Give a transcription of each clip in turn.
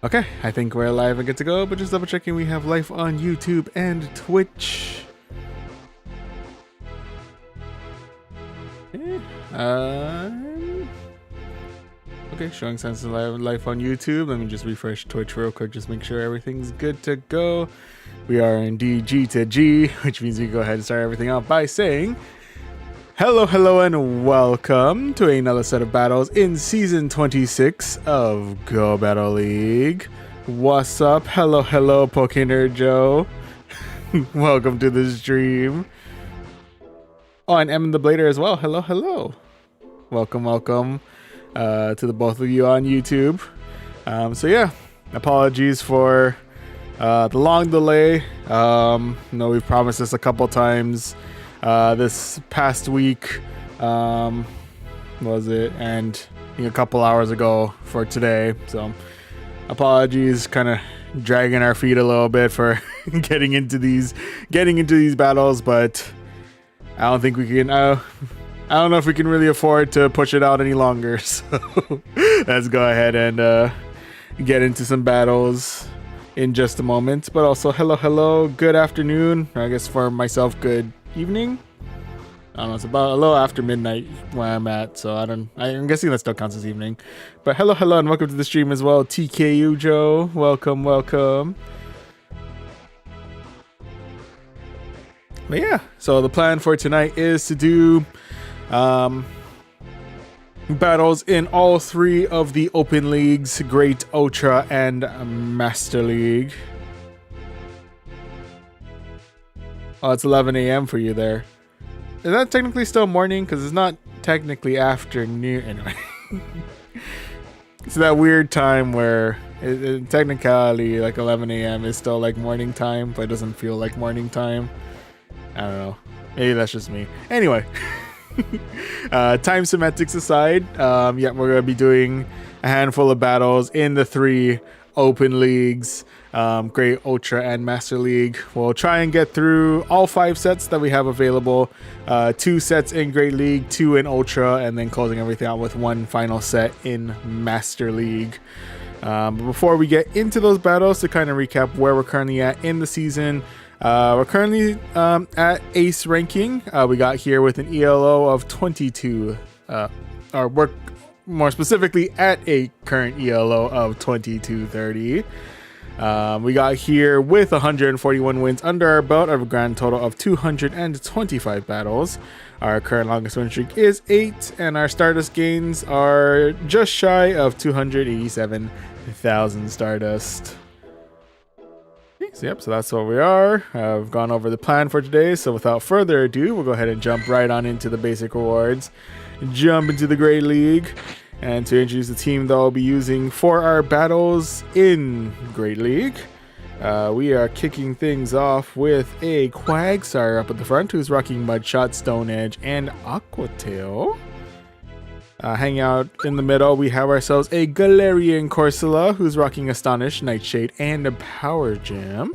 Okay, I think we're live and good to go, but just double checking we have live on YouTube and Twitch. Okay, okay, showing signs of live on YouTube. Let me just refresh Twitch real quick, just make sure everything's good to go. We are indeed G to G, which means we can go ahead and start everything out by saying hello, and welcome to another set of battles in Season 26 of Go Battle League. What's up? Hello, Pokénerd Joe. Welcome to the stream. Oh, and Em the Blader as well. Hello. Welcome to the both of you on YouTube. So yeah, apologies for the long delay. We've promised this a couple times. This past week, was it? And a couple hours ago for today. So apologies, kind of dragging our feet a little bit for getting into these battles, but I don't think we can. I don't know if we can really afford to push it out any longer. So let's go ahead and get into some battles in just a moment. But also, hello, good afternoon. I guess for myself, good evening. I don't know, it's about a little after midnight where I'm at, so I'm guessing that still counts as evening. But hello, and welcome to the stream as well. TKU Joe, welcome. But yeah, so the plan for tonight is to do battles in all three of the open leagues, Great, Ultra, and Master League. Oh, it's 11 a.m. for you there. Is that technically still morning? Because it's not technically afternoon. Anyway. It's that weird time where technically like 11 a.m. is still like morning time, but it doesn't feel like morning time. I don't know. Maybe that's just me. Anyway. Time semantics aside, we're going to be doing a handful of battles in the three open leagues, Great, Ultra, and Master League. We'll try and get through all 5 sets that we have available. 2 sets in Great League, 2 in Ultra, and then closing everything out with 1 final set in Master League. But before we get into those battles, to kind of recap where we're currently at in the season, we're currently at Ace ranking. We got here with an ELO of 22, or we're more specifically at a current ELO of 2230. We got here with 141 wins under our belt of a grand total of 225 battles. Our current longest win streak is 8, and our Stardust gains are just shy of 287,000 Stardust. So that's what we are. I've gone over the plan for today, so without further ado, we'll go ahead and jump right on into the basic rewards. Jump into the Great League. And to introduce the team that I'll be using for our battles in Great League, we are kicking things off with a Quagsire up at the front, who's rocking Mudshot, Stone Edge, and Aqua Tail. Hanging out in the middle, we have ourselves a Galarian Corsola, who's rocking Astonish, Nightshade, and a Power Gem.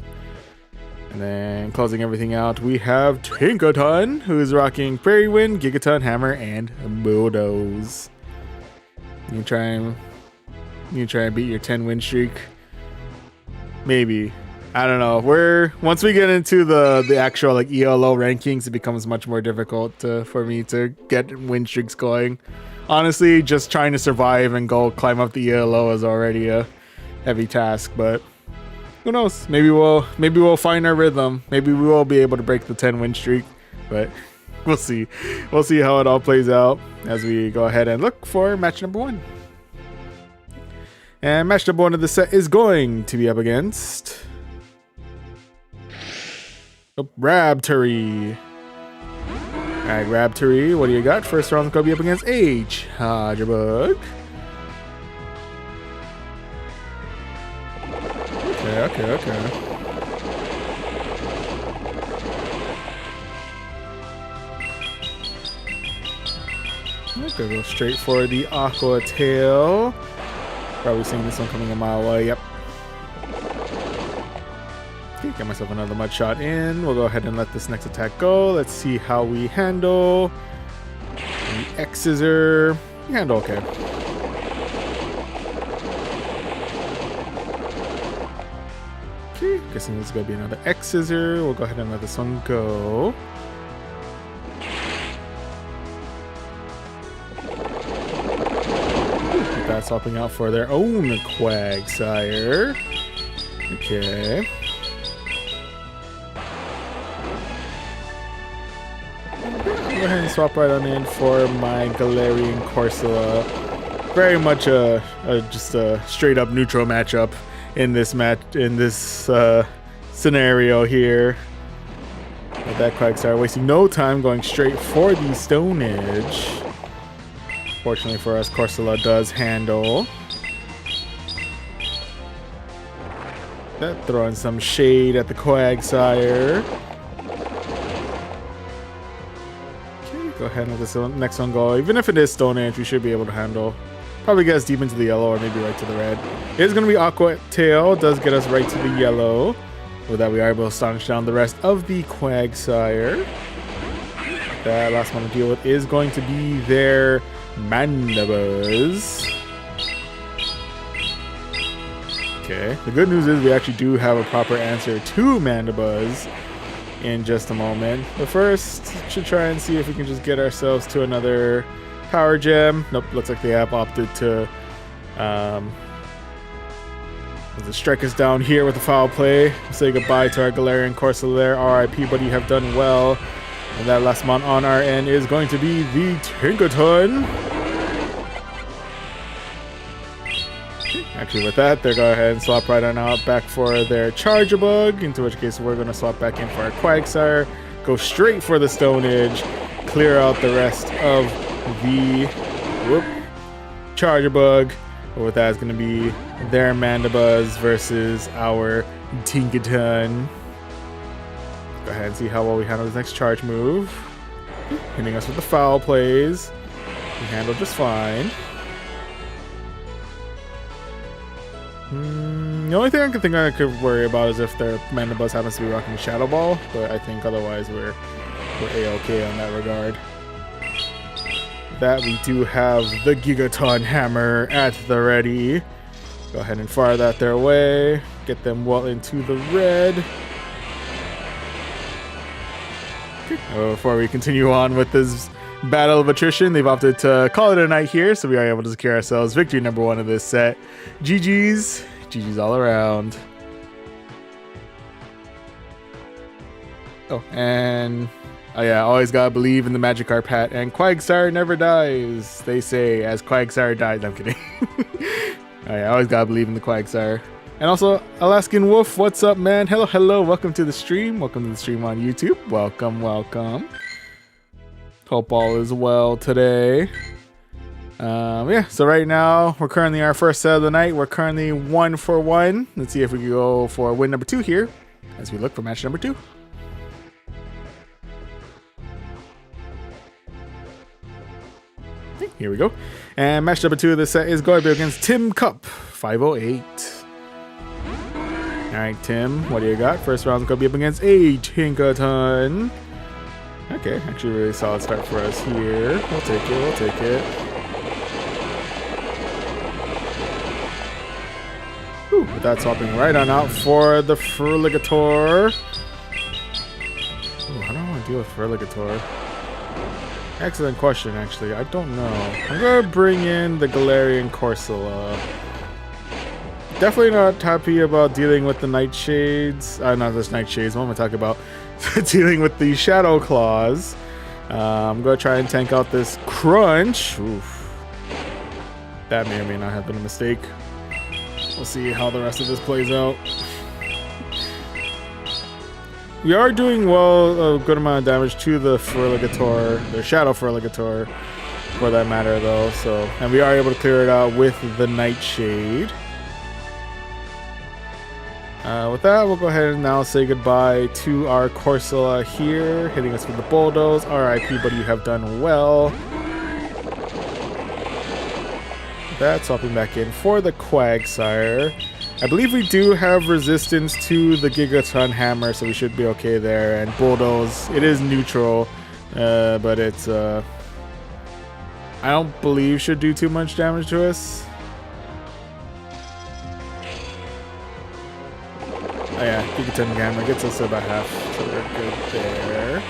And then closing everything out, we have Tinkaton, who's rocking Prairie Wind, Gigaton, Hammer, and Bulldoze. You try and beat your 10 win streak. Maybe. I don't know. Once we get into the actual like ELO rankings, it becomes much more difficult for me to get win streaks going. Honestly, just trying to survive and go climb up the ELO is already a heavy task, but who knows? Maybe we'll find our rhythm. Maybe we will be able to break the 10 win streak, but we'll see. We'll see how it all plays out as we go ahead and look for match number 1. And match number 1 of the set is going to be up against Rabturi. Alright, Rabturi, what do you got? First round's going to be up against Hodgebug. Okay. Go straight for the Aqua Tail. Probably seeing this one coming a mile away. Yep. Okay, get myself another mud shot in. We'll go ahead and let this next attack go. Let's see how we handle. The X Scissor. We handle okay. Guessing there's going to be another X scissor. We'll go ahead and let this one go. That's swapping out for their own Quagsire. Okay. Go ahead and swap right on in for my Galarian Corsola. Very much just a straight up neutral matchup in this scenario here. With that Quagsire wasting no time going straight for the Stone Edge. Fortunately for us, Corsola does handle. That throwing some shade at the Quagsire. Okay, go ahead and let this next one go. Even if it is Stone Edge, we should be able to handle. Probably get us deep into the yellow or maybe right to the red. It is going to be Aqua Tail. Does get us right to the yellow. With that, we are able to staunch down the rest of the Quagsire. That last one to deal with is going to be their Mandibuzz. Okay, the good news is we actually do have a proper answer to Mandibuzz in just a moment. But first, should try and see if we can just get ourselves to another Power Gem. Nope, looks like they have opted to strike us down here with a foul play. Say goodbye to our Galarian Corsola there. RIP, buddy, you have done well. And that last mon on our end is going to be the Tinkaton. Actually, with that, they'll go ahead and swap right on out back for their Charjabug, into which case we're going to swap back in for our Quagsire, go straight for the Stone Edge, clear out the rest of the Charjabug. But with that is going to be their Mandibuzz versus our Tinkaton. Go ahead and see how well we handle this next charge move. Hitting us with the foul plays. We handle just fine. The only thing I can think I could worry about is if their Mandibuzz happens to be rocking Shadow Ball, but I think otherwise we're A-okay on that regard. That we do have the Gigaton Hammer at the ready. Go ahead and fire that their way. Get them well into the red. Before we continue on with this battle of attrition, they've opted to call it a night here, so we are able to secure ourselves victory number 1 of this set. GG's. GG's all around. Oh, and oh yeah, always gotta believe in the Magikarp hat, and Quagsire never dies, they say, as Quagsire died. No, I'm kidding. Oh yeah, always gotta believe in the Quagsire. And also, Alaskan Wolf, what's up, man? Hello, hello, welcome to the stream. Welcome to the stream on YouTube. Welcome, welcome. Hope all is well today. Yeah, so right now, we're currently our first set of the night. We're currently 1 for 1. Let's see if we can go for win number 2 here, as we look for match number 2. Here we go. And match number 2 of this set is going to be against Tim Cup, 508. Alright, Tim, what do you got? First round's going to be up against a Tinkaton. Okay, actually really solid start for us here. We'll take it, we'll take it. Whew, with that swapping right on out for the Feraligatr. Ooh, how do I want to deal with Feraligatr? Excellent question, actually. I don't know. I'm going to bring in the Galarian Corsola. Definitely not happy about dealing with the Nightshades. Not just Nightshades. What am I talking about? Dealing with the Shadow Claws. I'm going to try and tank out this Crunch. Oof. That may or may not have been a mistake. We'll see how the rest of this plays out. We are doing well, a good amount of damage to the Feraligatr, the Shadow Feraligatr, for that matter, though. So, and we are able to clear it out with the Nightshade. With that, we'll go ahead and now say goodbye to our Corsola here, hitting us with the Bulldoze. RIP, buddy, you have done well. With that, swapping back in for the Quagsire. I believe we do have resistance to the Gigaton Hammer, so we should be okay there. And Bulldoze, it is neutral, but it's, I don't believe should do too much damage to us. Oh yeah, Gigaton Gamma gets us to about half, so we're good there.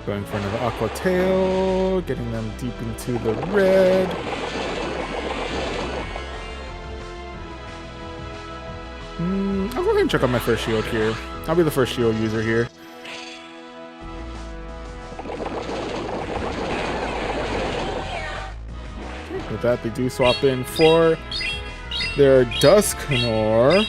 Going for another Aqua Tail, getting them deep into the red. I'll go ahead and check out my first shield here. I'll be the first shield user here. With that, they do swap in for their Dusknor.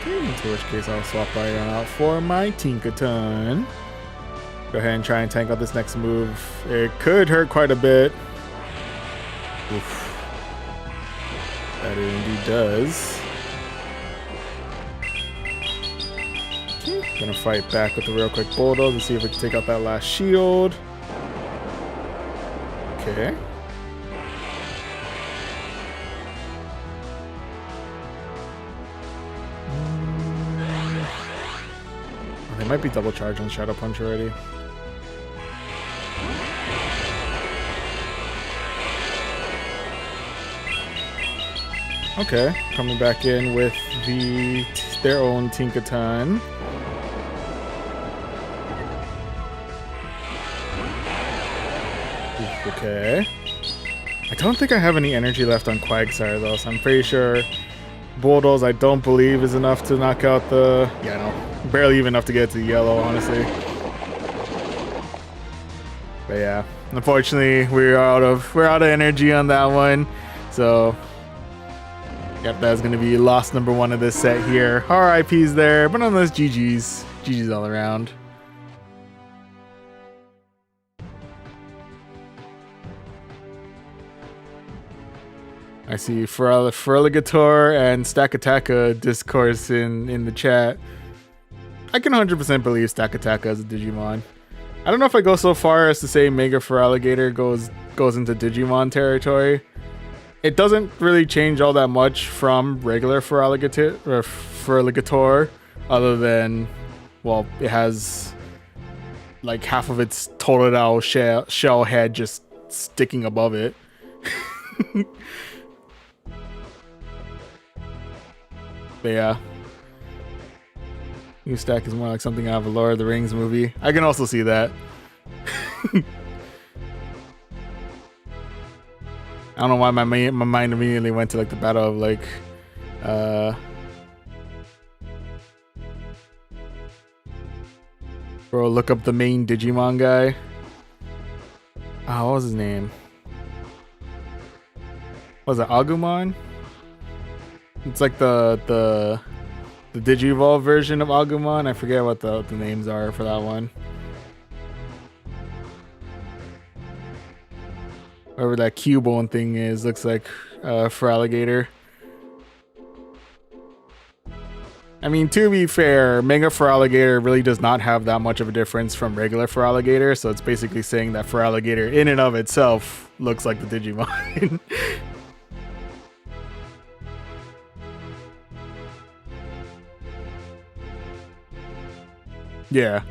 In which case I'll swap right on out for my Tinkaton. Go ahead and try and tank out this next move. It could hurt quite a bit. Oof. That it indeed does. Okay. Gonna fight back with the real quick bulldoze and see if we can take out that last shield. Okay. They might be double charged on Shadow Punch already. Okay, coming back in with their own Tinkaton. Okay. I don't think I have any energy left on Quagsire though, so I'm pretty sure Bulldoze I don't believe is enough to knock out the... Yeah, no. Barely even enough to get to the yellow, honestly. But yeah, unfortunately we're out of energy on that one. So yep, that's gonna be loss number 1 of this set here. RIPs there, but nonetheless GG's. GG's all around. I see Feraligatr and Stakataka discourse in the chat. I can 100% believe Stakataka as a Digimon. I don't know if I go so far as to say Mega Feraligatr goes into Digimon territory. It doesn't really change all that much from regular Feraligatr, other than, well, it has like half of its Totodile shell head just sticking above it. But yeah. New Stack is more like something out of a Lord of the Rings movie. I can also see that. I don't know why my mind immediately went to like the battle of like bro, look up the main Digimon guy. Oh, what was his name? Was it Agumon? It's like the Digivolve version of Agumon. I forget what the names are for that one. Whatever that Cubone thing is, looks like Feraligatr. I mean, to be fair, Mega Feraligatr really does not have that much of a difference from regular Feraligatr, so it's basically saying that Feraligatr in and of itself looks like the Digimon. Yeah.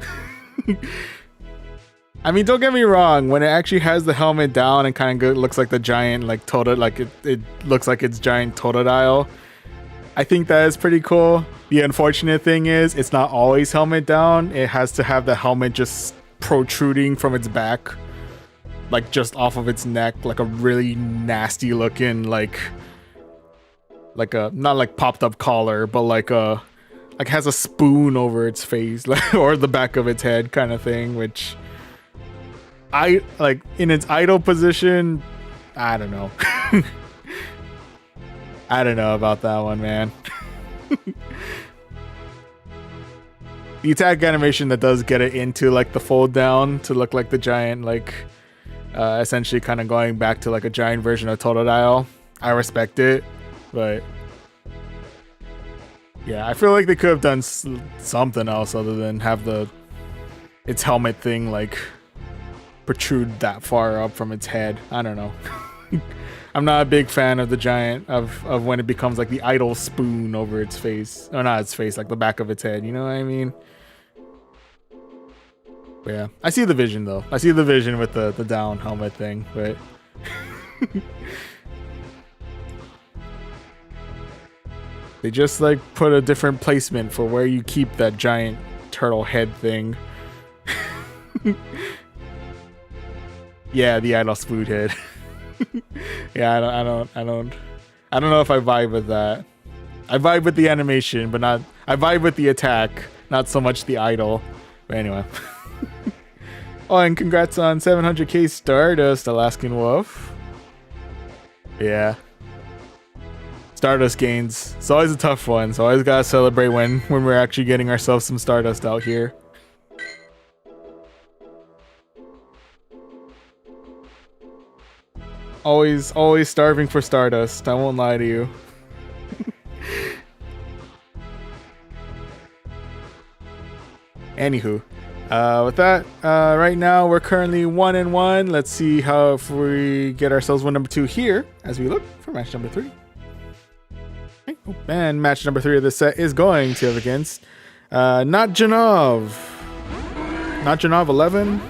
I mean, don't get me wrong, when it actually has the helmet down and kind of looks like the giant, like, it looks like it's giant Totodile, I think that is pretty cool. The unfortunate thing is, it's not always helmet down. It has to have the helmet just protruding from its back, like, just off of its neck, like a really nasty looking, like a, not like popped up collar, but like has a spoon over its face, like, or the back of its head kind of thing, which I like in its idle position. I don't know. I don't know about that one, man. The attack animation that does get it into like the fold down to look like the giant, like essentially kind of going back to like a giant version of Totodile. I respect it, but yeah, I feel like they could have done something else other than have its helmet thing like protrude that far up from its head. I don't know. I'm not a big fan of the giant of when it becomes like the idle spoon over its face, or not its face, like the back of its head. You know what I mean? But yeah, I see the vision though. I see the vision with the down helmet thing, but they just like put a different placement for where you keep that giant turtle head thing. Yeah, the Idol's food head. Yeah, I don't know if I vibe with that. I vibe with the animation, but not. I vibe with the attack, not so much the idol. But anyway. Oh, and congrats on 700k Stardust, Alaskan Wolf. Yeah. Stardust gains. It's always a tough one, so always gotta celebrate when we're actually getting ourselves some Stardust out here. Always starving for Stardust. I won't lie to you. Anywho, with that, right now we're currently 1-1. Let's see how if we get ourselves win number 2 here as we look for match number 3. Okay. Oh, and match number 3 of this set is going to have against not Janov 11.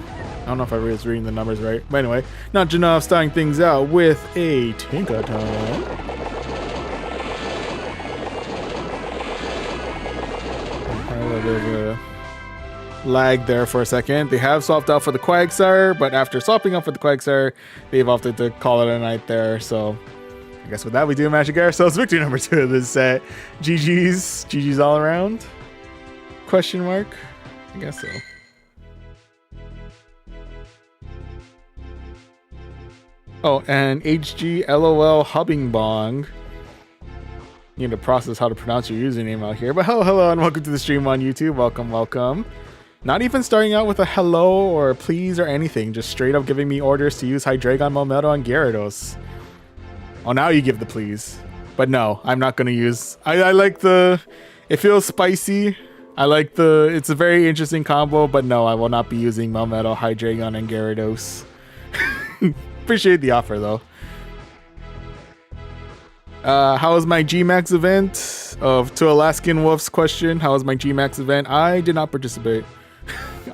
I don't know if I was reading the numbers right, but anyway, not Janov starting things out with a Tinkaton. A little bit of a lag there for a second. They have swapped out for the Quagsire, but after swapping out for the Quagsire, they've opted to call it a night there. So I guess with that, we do manage to get ourselves victory number 2 of this set. GG's all around? Question mark? I guess so. Oh, and HG LOL Hubbing Bong. Need to process how to pronounce your username out here. But hello, and welcome to the stream on YouTube. Welcome. Not even starting out with a hello or please or anything. Just straight up giving me orders to use Hydreigon, Melmetal, and Gyarados. Oh, now you give the please. But no, I'm not going to use... I like the... It feels spicy. I like the... It's a very interesting combo, but no, I will not be using Melmetal, Hydreigon, and Gyarados. Appreciate the offer though. How was my GMAX event? To Alaskan Wolf's question, how was my GMAX event? I did not participate.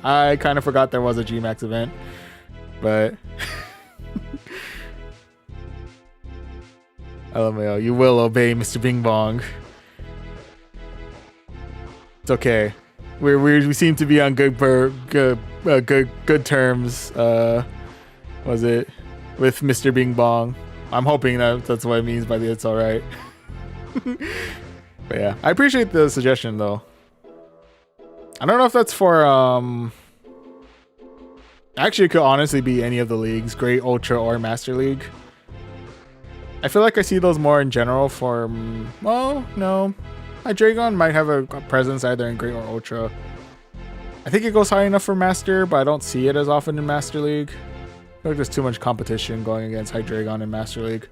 I kind of forgot there was a GMAX event, but LMAO, you will obey Mr. Bing Bong. It's okay. We seem to be on good terms. Was it? With Mr. Bing Bong. I'm hoping that's what it means by the it's alright. But yeah, I appreciate the suggestion though. I don't know if that's for actually it could honestly be any of the leagues, Great, Ultra, or Master League. I feel like I see those more in general for well, no. Hydreigon might have a presence either in Great or Ultra. I think it goes high enough for Master, but I don't see it as often in Master League. I feel like there's too much competition going against Hydreigon in Master League.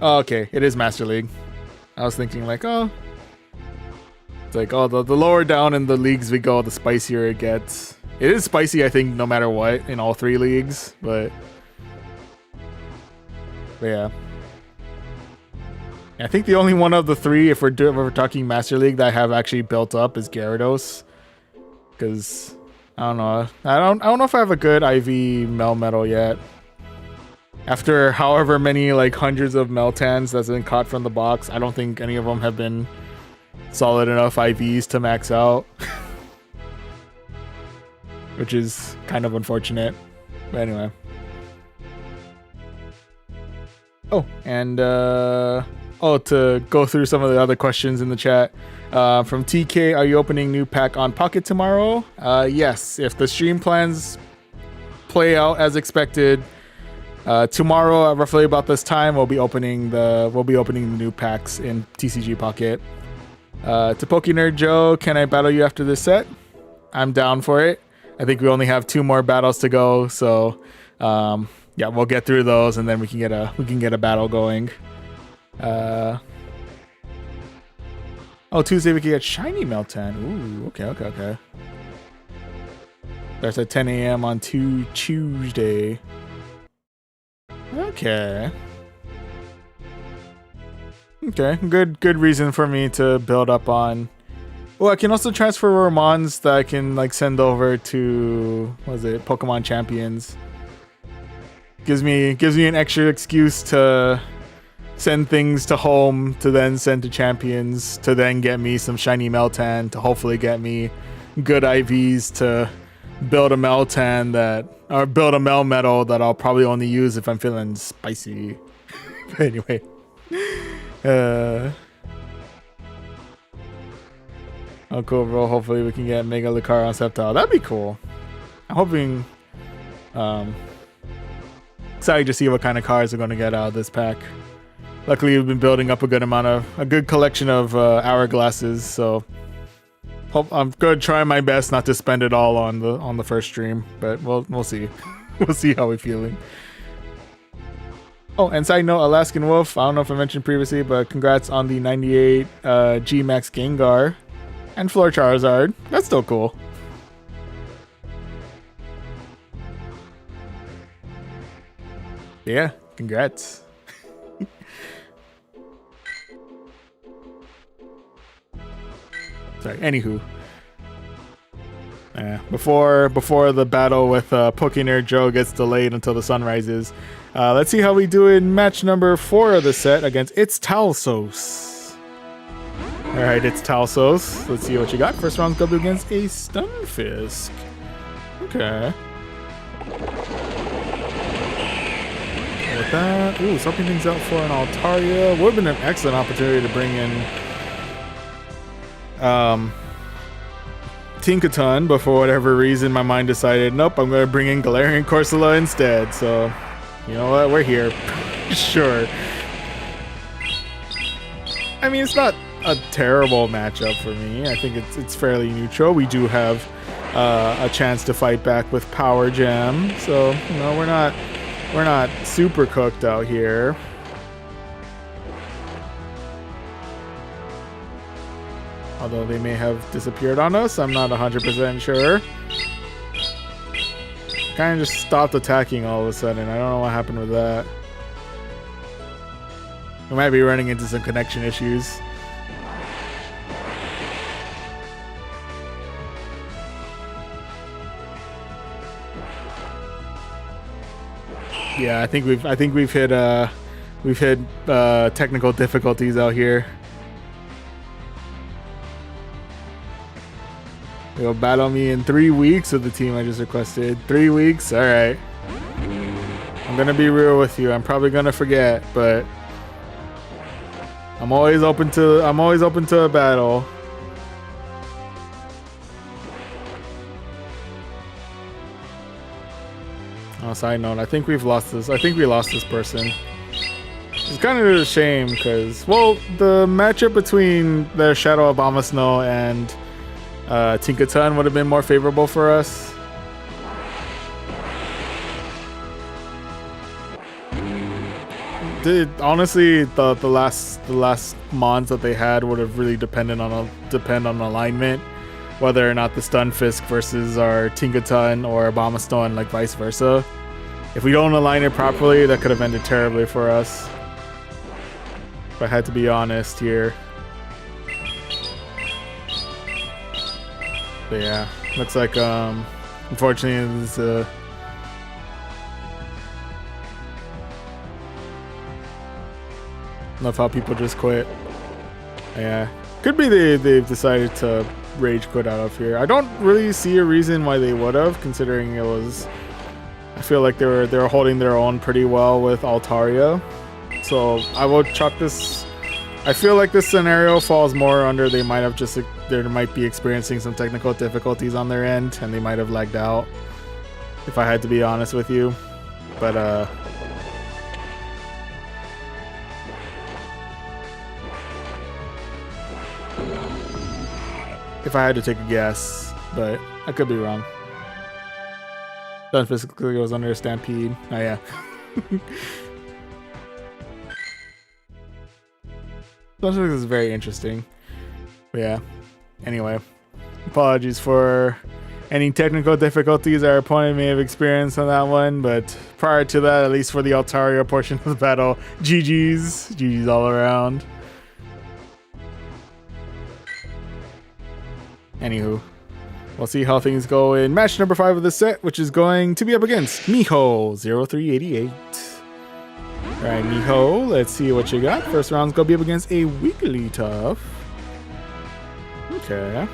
Oh, okay, it is Master League. I was thinking like, oh. It's like, oh, the lower down in the leagues we go, the spicier it gets. It is spicy, I think, no matter what, in all 3 leagues, but yeah. I think the only one of the 3, if we're talking Master League, that I have actually built up is Gyarados. Because I don't know. I don't know if I have a good IV Melmetal yet. After however many like hundreds of Meltans that's been caught from the box, I don't think any of them have been solid enough IVs to max out. Which is kind of unfortunate. But anyway. Oh, and to go through some of the other questions in the chat. From TK, are you opening new pack on Pocket tomorrow? Yes, if the stream plans play out as expected, tomorrow at roughly about this time we'll be opening the new packs in TCG Pocket. To PokeNerd Joe, can I battle you after this set? I'm down for it. I think we only have 2 more battles to go, so yeah, we'll get through those and then we can get a battle going. Oh, Tuesday we can get Shiny Meltan. Ooh, okay. Starts at 10 a.m. on Tuesday. Okay. Good reason for me to build up on Oh, I can also transfer Romans that I can like send over to, what is it, Pokemon Champions. Gives me an extra excuse to send things to home, to then send to Champions, to then get me some shiny Meltan, to hopefully get me good IVs to build a Meltan that, or build a Melmetal that I'll probably only use if I'm feeling spicy. But anyway. Oh, cool, bro. Hopefully we can get Mega Lucario on Sceptile. That'd be cool. I'm hoping... excited to see what kind of cards we're going to get out of this pack. Luckily, we've been building up a good collection of hourglasses, so... I'm going to try my best not to spend it all on the first stream, but we'll see. We'll see how we're feeling. Oh, and side note, Alaskan Wolf, I don't know if I mentioned previously, but congrats on the 98 G-Max Gengar. And Floor Charizard. That's still cool. Yeah, congrats. Sorry, anywho. Before the battle with Pokénerd Joe gets delayed until the sun rises, let's see how we do in match number 4 of the set against It's Talsos. Alright, It's Talsos. Let's see what you got. First round's gonna be against a Stunfisk. Okay. With that, ooh, swapping things out for an Altaria. Would have been an excellent opportunity to bring in Tinkaton, but for whatever reason my mind decided, nope, I'm gonna bring in Galarian Corsola instead. So, you know what, we're here. Sure. I mean, it's not a terrible matchup for me. I think it's fairly neutral. We do have a chance to fight back with Power Gem, so you know we're not super cooked out here. Although they may have disappeared on us, I'm not 100% sure. Kind of just stopped attacking all of a sudden. I don't know what happened with that. We might be running into some connection issues. Yeah, I think we've hit technical difficulties out here. You'll battle me in 3 weeks with the team I just requested. 3 weeks? Alright. I'm gonna be real with you. I'm probably gonna forget, but I'm always open to a battle. Oh, side note, I think we've lost this. I think we lost this person. It's kind of a shame because, well, the matchup between the Shadow Abomasnow and Tinkaton would have been more favorable for us. Honestly, the last mons that they had would have really depended on alignment, whether or not the Stunfisk versus our Tinkaton or Abomasnow and like vice versa. If we don't align it properly, that could have ended terribly for us. If I had to be honest here. But yeah, looks like unfortunately this enough how people just quit. Yeah, could be they've decided to rage quit out of here. I don't really see a reason why they would have, considering it was. I feel like they were holding their own pretty well with Altaria, so I will chalk this. I feel like this scenario falls more under they might be experiencing some technical difficulties on their end, and they might have lagged out. If I had to be honest with you, but if I had to take a guess, but I could be wrong. Stunfisk goes under a Stampede. Oh yeah. Stunfisk is very interesting. But yeah. Anyway, apologies for any technical difficulties our opponent may have experienced on that one, but prior to that, at least for the Altaria portion of the battle, GG's all around. Anywho, we'll see how things go in match number 5 of the set, which is going to be up against Miho0388. Alright, Miho, let's see what you got. First round's gonna be up against a Wigglytuff. Okay.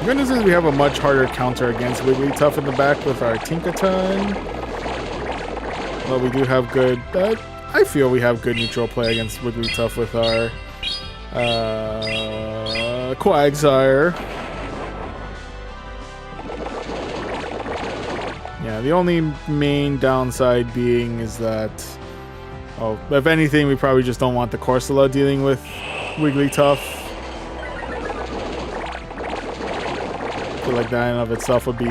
Good news is we have a much harder counter against Wigglytuff in the back with our Tinkaton. Well, we do have good... I feel we have good neutral play against Wigglytuff with our Quagsire. Yeah, the only main downside being is that... Oh, if anything, we probably just don't want the Corsola dealing with Wigglytuff. I feel like that in and of itself would be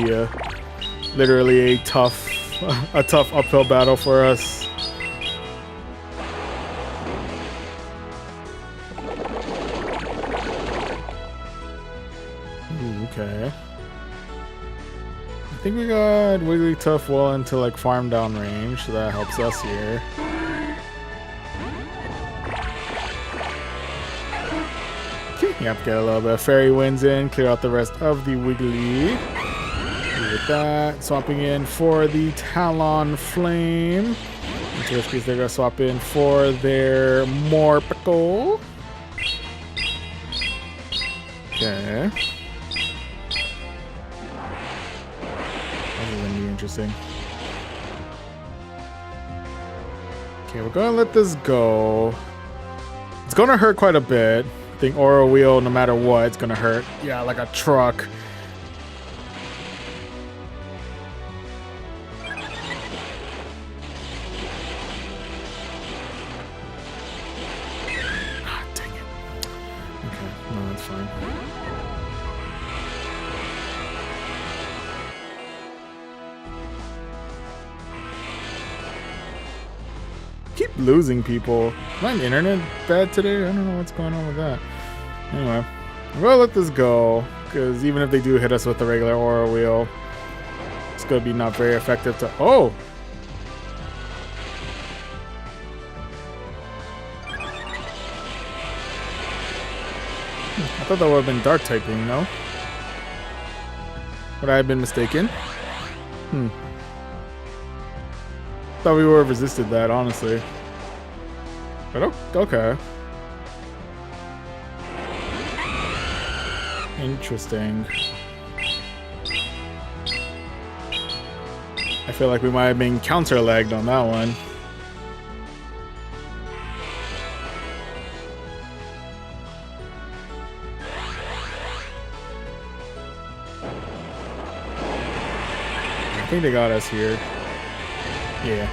literally a tough uphill battle for us. Ooh, okay. I think we got Wigglytuff well into like farm down range, so that helps us here. Yep, get a little bit of Fairy Winds in, clear out the rest of the Wiggly. With that, swapping in for the Talon Flame. Into which case they're going to swap in for their Morpeko. Okay. This is going to be interesting. Okay, we're going to let this go. It's going to hurt quite a bit. I think Aura Wheel, no matter what, it's gonna hurt. Yeah, like a truck. Ah, dang it. Okay, no, that's fine. Keep losing people. Is my internet bad today? I don't know what's going on with that. Anyway, I'm gonna let this go, because even if they do hit us with the regular Aura Wheel, it's gonna be not very effective to... Oh! I thought that would have been Dark typing, no? Would I have been mistaken? Thought we would have resisted that, honestly. But okay. Interesting. I feel like we might have been counter-lagged on that one. I think they got us here. Yeah.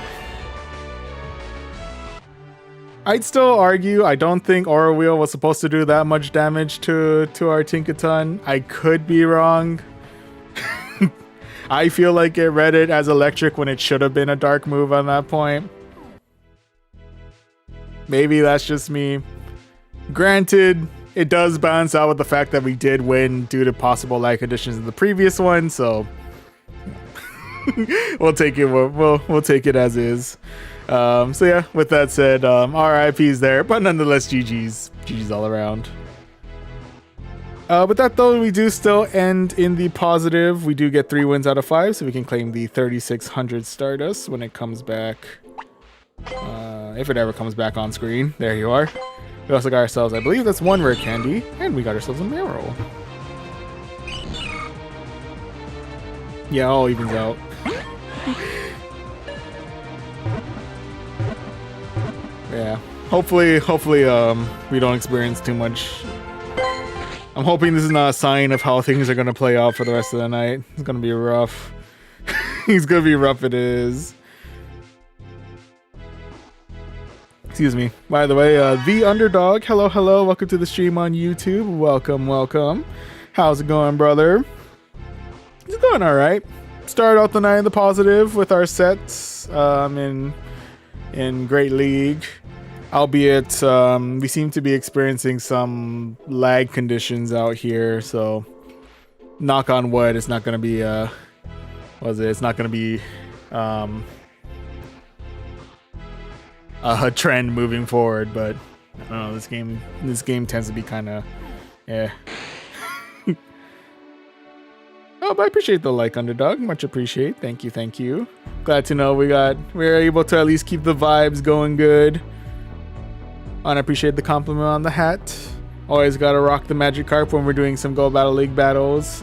I'd still argue I don't think Aura Wheel was supposed to do that much damage to our Tinkaton. I could be wrong. I feel like it read it as electric when it should have been a dark move on that point. Maybe that's just me. Granted, it does balance out with the fact that we did win due to possible lag conditions in the previous one, so we'll take it. We'll take it as is. So yeah, with that said, RIPs there, but nonetheless, GG's all around. With that though, we do still end in the positive. We do get 3 wins out of 5, so we can claim the 3600 Stardust when it comes back. If it ever comes back on screen. There you are. We also got ourselves, I believe that's 1 rare candy, and we got ourselves a Meryl. Yeah, all evens out. Yeah, hopefully, we don't experience too much. I'm hoping this is not a sign of how things are going to play out for the rest of the night. It's going to be rough. It's going to be rough, it is. Excuse me. By the way, The Underdog, hello, welcome to the stream on YouTube. Welcome. How's it going, brother? It's going all right. Started out the night in the positive with our sets in Great League. Albeit, we seem to be experiencing some lag conditions out here, so knock on wood, it's not going to be, it's not going to be a trend moving forward, but I don't know, this game tends to be kind of, yeah. Oh, but I appreciate the like, Underdog. Much appreciate. Thank you, thank you. Glad to know we were able to at least keep the vibes going good. And I appreciate the compliment on the hat. Always gotta rock the Magikarp when we're doing some Go Battle League battles.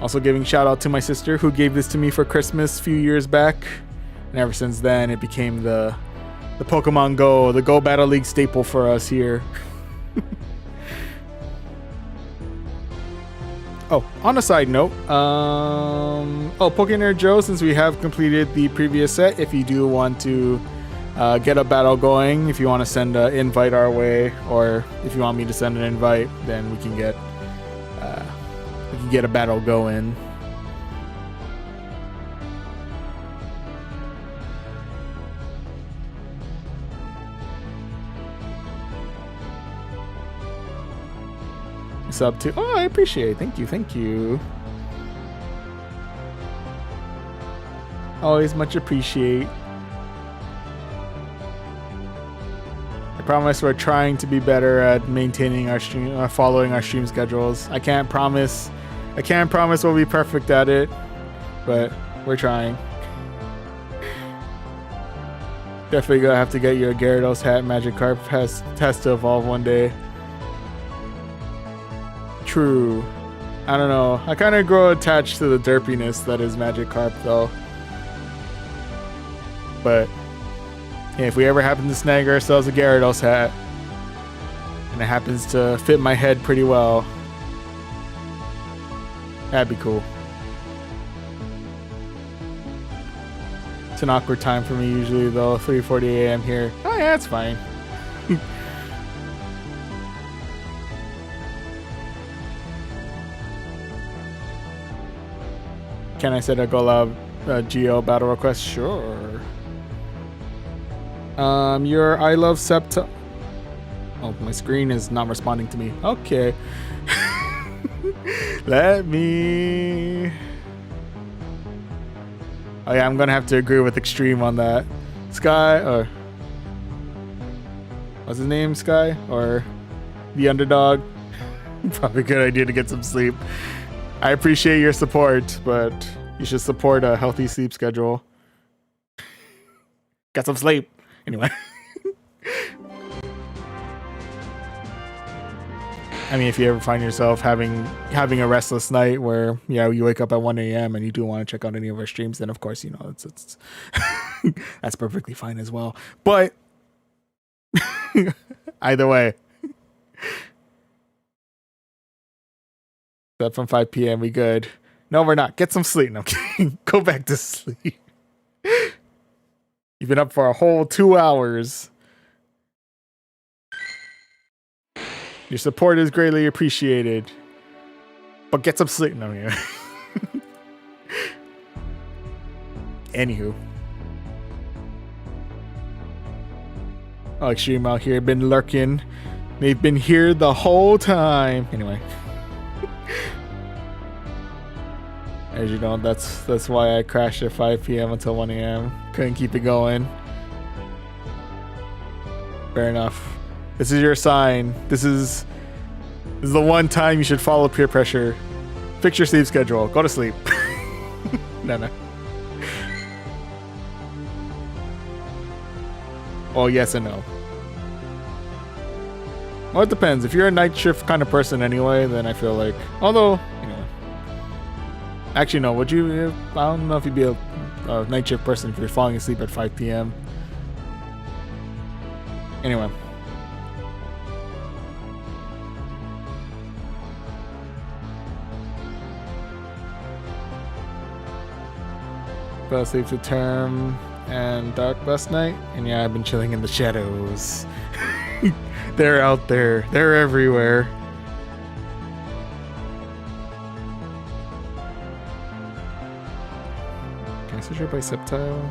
Also giving shout out to my sister who gave this to me for Christmas a few years back. And ever since then, it became the Pokemon Go, the Go Battle League staple for us here. Oh, on a side note, Pokemon Joe, since we have completed the previous set, if you do want to get a battle going, if you want to send an invite our way, or if you want me to send an invite, then we can get a battle going. Sub to, oh, I appreciate it. Thank you, thank you. Always much appreciate. I promise we're trying to be better at maintaining our stream, following our stream schedules. I can't promise we'll be perfect at it, but we're trying. Definitely gonna have to get you a Gyarados hat. Magikarp has to evolve one day. True. I don't know. I kind of grow attached to the derpiness that is Magikarp, though. But yeah, if we ever happen to snag ourselves a Gyarados hat, and it happens to fit my head pretty well, that'd be cool. It's an awkward time for me usually, though. 3:40 a.m. here. Oh yeah, it's fine. Can I set a Golab Geo battle request? Sure. Your I love Septa. Oh, my screen is not responding to me. Okay. Let me. Oh yeah, I'm gonna have to agree with Extreme on that. Sky, or what's his name? Sky, or the Underdog? Probably a good idea to get some sleep. I appreciate your support, but you should support a healthy sleep schedule. Get some sleep. Anyway. I mean, if you ever find yourself having a restless night where, yeah, you wake up at 1 a.m. and you do want to check out any of our streams, then of course, you know, it's that's perfectly fine as well. But either way. Up from 5 p.m. we good. No, we're not. Get some sleep. No, okay. Go back to sleep. You've been up for a whole 2 hours. Your support is greatly appreciated. But get some sleep. No, yeah. Anywho. Oh, Extreme out here been lurking. They've been here the whole time. Anyway. As you know, that's why I crashed at 5 p.m. until 1 a.m. Couldn't keep it going. Fair enough. This is your sign. This is the one time you should follow peer pressure. Fix your sleep schedule. Go to sleep. No. Well, yes and no. Well, it depends. If you're a night shift kind of person anyway, then I feel like, although, you know, actually no, would you? I don't know if you'd be a night shift person if you're falling asleep at 5 p.m. Anyway. Fell asleep to term and dark last night, and yeah, I've been chilling in the shadows. They're out there. They're everywhere. Can I search it by Sceptile?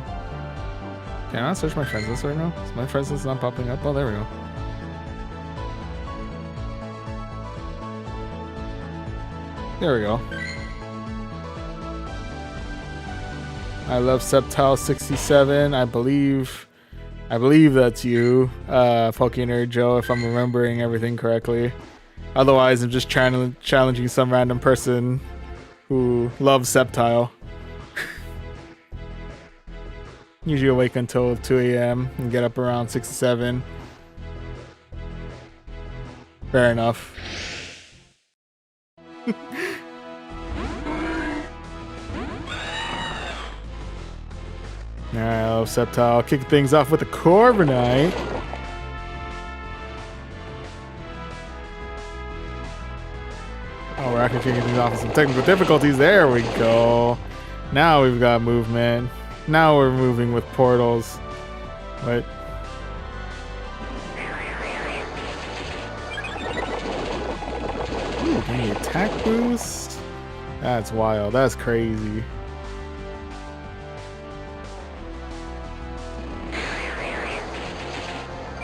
Can I not search my friends list right now? Is my friends list not popping up? Oh, there we go. There we go. I love Sceptile 67. I believe that's you, Pokemon Joe, if I'm remembering everything correctly. Otherwise, I'm just challenging some random person who loves Sceptile. Usually awake until 2 a.m. and get up around 6 to 7. Fair enough. Alright, Sceptile kicking things off with a Corviknight. Oh, we're actually kicking things off with some technical difficulties. There we go. Now we've got movement. Now we're moving with portals. What? Ooh, can you attack boost? That's wild. That's crazy.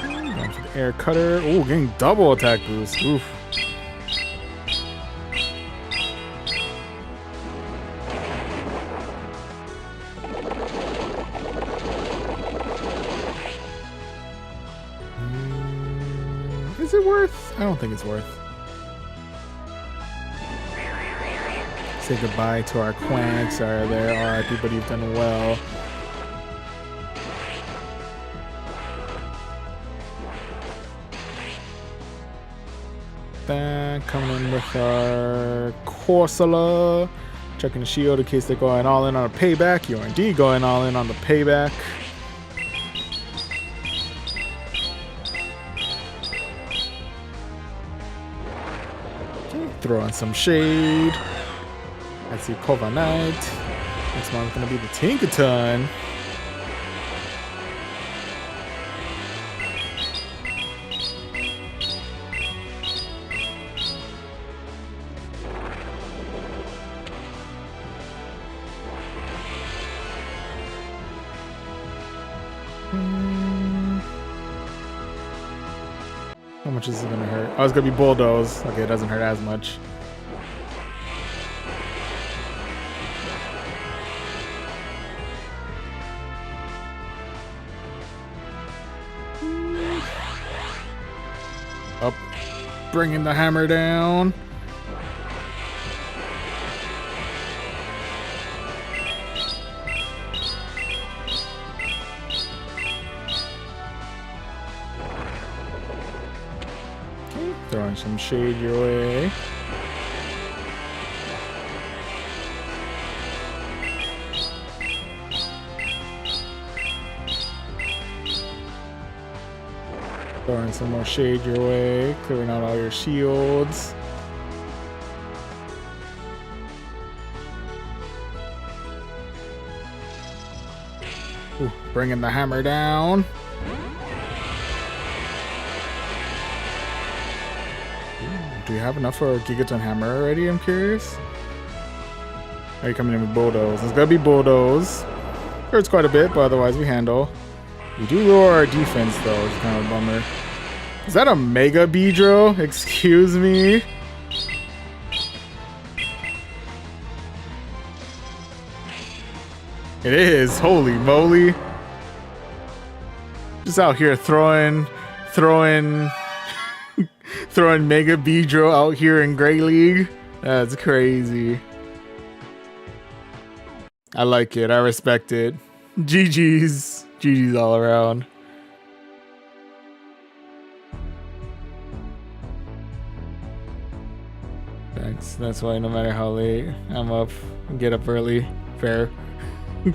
Going for the air cutter. Ooh, getting double attack boost. Oof. Is it worth? I don't think it's worth. Say goodbye to our Quanks. Are there RIP, but you've done well. Then coming in with our Corsola. Checking the shield in case they're going all in on a payback. You're indeed going all in on the payback. Throw in some shade. Let's see, Corviknight. Next one's gonna be the Tinkaton. How much is it gonna hurt? Oh, it's gonna be Bulldoze. Okay, it doesn't hurt as much. Up, bringing the hammer down. Throwing some shade your way. Throwing some more shade your way, clearing out all your shields. Ooh, bringing the hammer down. Do you have enough for a Gigaton Hammer already? I'm curious. Are you coming in with Bulldoze? It's gonna be Bulldoze. Hurts quite a bit, but otherwise we handle. We do lower our defense though, it's kind of a bummer. Is that a Mega Beedrill? Excuse me? It is, holy moly. Just out here throwing Mega Beedrill out here in Great League. That's crazy. I like it. I respect it. GG's. GG's all around. Thanks. That's why no matter how late I'm up, get up early. Fair. Did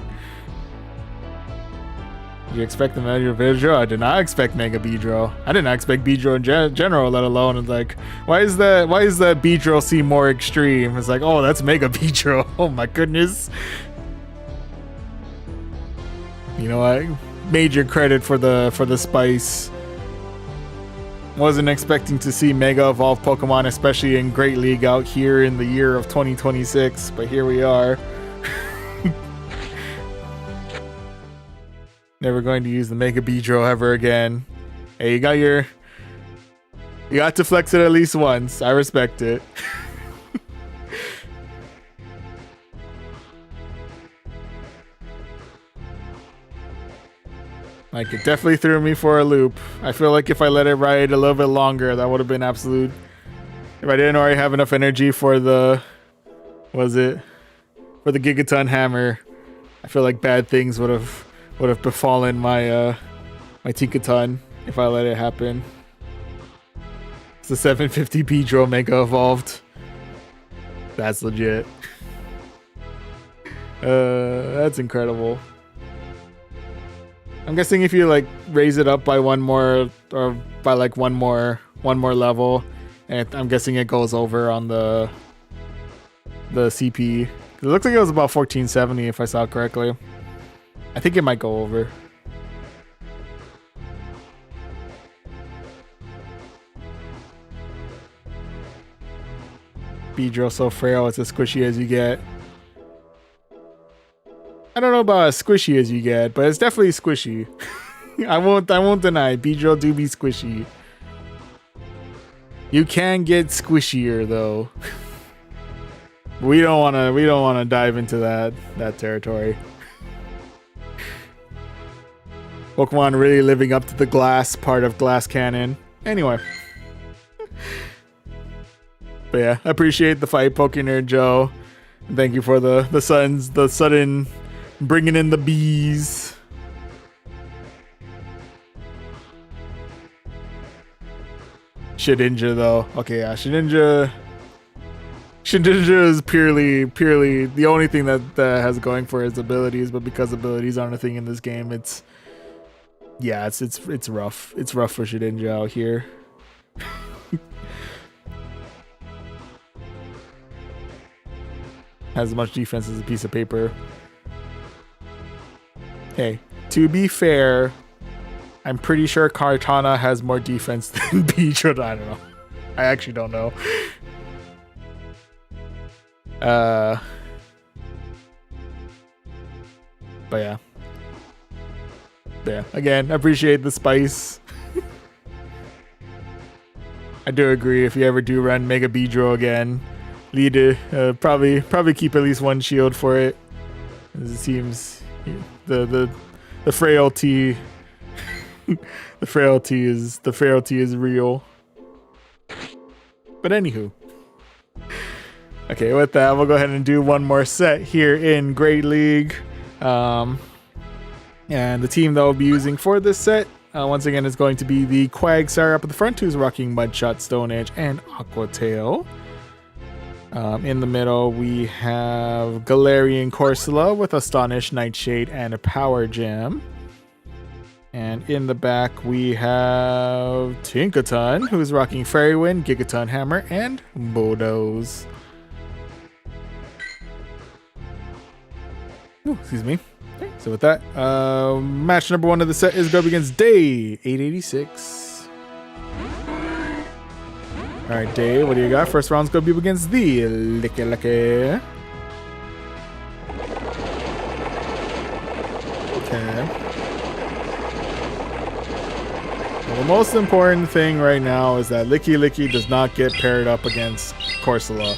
you expect the Mega Beedrill? I did not expect Mega Beedrill. I did not expect Beedrill in general, let alone it's like, why is that Beedrill seem more extreme? It's like, oh, that's Mega Beedrill. Oh my goodness. You know what? Major credit for the spice. Wasn't expecting to see Mega Evolve Pokemon, especially in Great League out here in the year of 2026, but here we are. Never going to use the Mega Beedrill ever again. Hey, you got to flex it at least once. I respect it. Like, it definitely threw me for a loop. I feel like if I let it ride a little bit longer, that would have been absolute. If I didn't already have enough energy for the Was it? For the Gigaton Hammer, I feel like bad things would have befallen my my Tinkaton if I let it happen. It's the 750 Beedrill Mega Evolved. That's legit. That's incredible. I'm guessing if you like raise it up by one more, or by like one more level, and I'm guessing it goes over on the CP. It looks like it was about 1470 if I saw it correctly. I think it might go over. Beedrill so frail, it's as squishy as you get. I don't know about as squishy as you get, but it's definitely squishy. I won't deny, Beedrill do be squishy. You can get squishier though. We don't wanna dive into that territory. Pokemon really living up to the glass part of Glass Cannon. Anyway. But yeah, I appreciate the fight, Pokenerd Joe. Thank you for the sudden bringing in the bees. Shedinja though. Okay, yeah, Shedinja is purely the only thing that has going for his abilities, but because abilities aren't a thing in this game, it's rough. It's rough for Shedinja out here. Has as much defense as a piece of paper. Hey, to be fair, I'm pretty sure Kartana has more defense than Beedrill. I don't know. I actually don't know. But yeah. Yeah. Again, I appreciate the spice. I do agree. If you ever do run Mega Beedrill again, need to probably keep at least one shield for it. As it seems the frailty the frailty is real. But anywho. Okay, with that, we'll go ahead and do one more set here in Great League. And the team that we'll be using for this set, once again, is going to be the Quagsire up at the front, who's rocking Mudshot, Stone Edge, and Aqua Tail. In the middle, we have Galarian Corsola with Astonish, Nightshade, and a Power Gem. And in the back, we have Tinkaton, who's rocking Fairy Wind, Gigaton Hammer, and Bulldoze. Ooh, excuse me. Okay, so with that, match number 1 of the set is going up against Day 886. Alright, Day, what do you got? First round's going to be against the Licky. Okay. Well, the most important thing right now is that Licky does not get paired up against Corsola.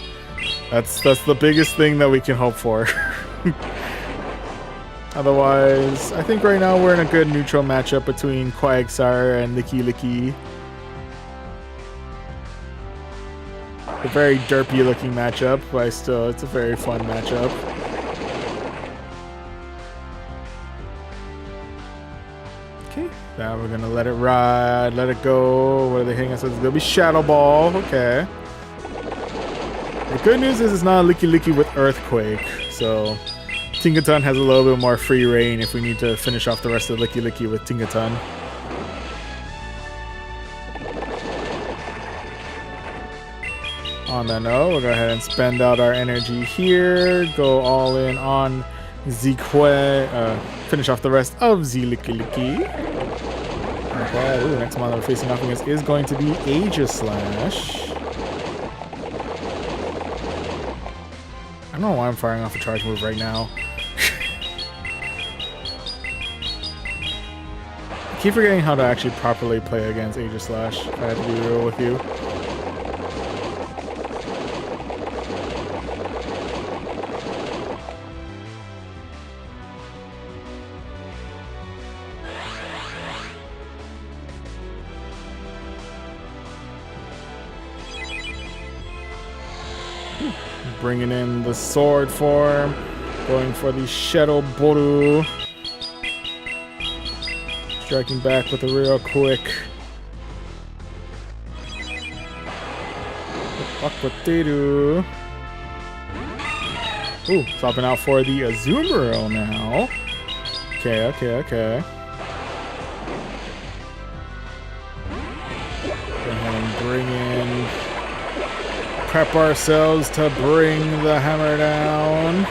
That's the biggest thing that we can hope for. Otherwise, I think right now we're in a good neutral matchup between Quagsire and Licky. A very derpy looking matchup, but still, it's a very fun matchup. Okay, now we're gonna let it ride, let it go. What are they hitting us with? It's gonna be Shadow Ball. Okay. The good news is it's not a Licky with Earthquake, so Tinkaton has a little bit more free reign if we need to finish off the rest of Licky with Tinkaton. On that note, we'll go ahead and spend out our energy here. Go all in on Zique. Finish off the rest of Licky. Okay, ooh, next one that we're facing off against is going to be Aegislash. I don't know why I'm firing off a charge move right now. I keep forgetting how to actually properly play against Aegislash, if I have to be real with you. Bringing in the sword form. Going for the Shadow Boru. Striking back with a real quick. Fuck what they do. Ooh, swapping out for the Azumarill now. Okay. Go ahead and bring in. Prep ourselves to bring the hammer down.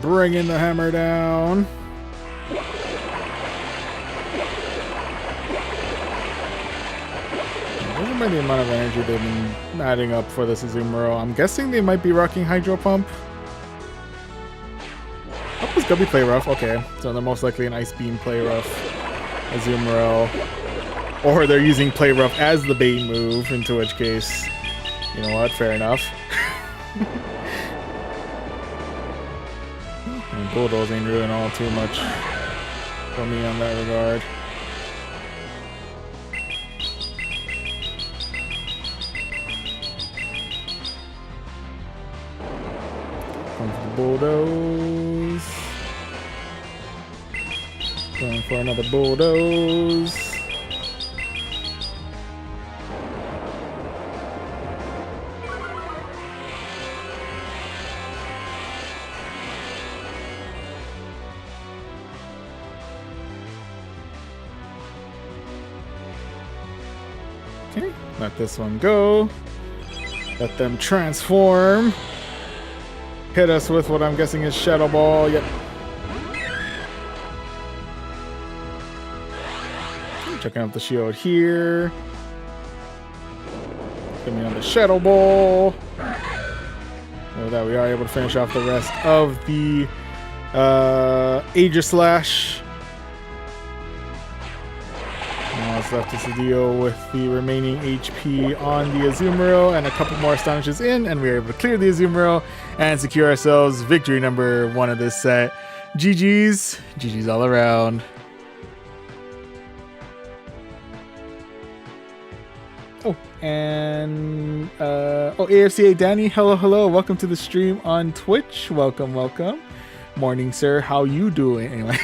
Bringing the hammer down. Judging by the amount of energy they've been adding up for this Azumarill, I'm guessing they might be rocking Hydro Pump. Oh, it's gonna be Play Rough. Okay, so they're most likely an Ice Beam Play Rough Azumarill. Or they're using Play Rough as the bait move, into which case, you know what, fair enough. And Bulldoze ain't doing all too much for me on that regard. Going for the Bulldoze. Going for another Bulldoze. Okay, let this one go. Let them transform. Hit us with what I'm guessing is Shadow Ball. Yep. Checking out the shield here. Give me another Shadow Ball. With that, we are able to finish off the rest of the Aegislash. Now it's left us to deal with the remaining HP on the Azumarill, and a couple more Astonishes in, and we are able to clear the Azumarill and secure ourselves victory number 1 of this set. GG's. GG's all around. Oh, and AFCA Danny, hello, welcome to the stream on Twitch. Welcome. Morning, sir. How you doing? Anyway,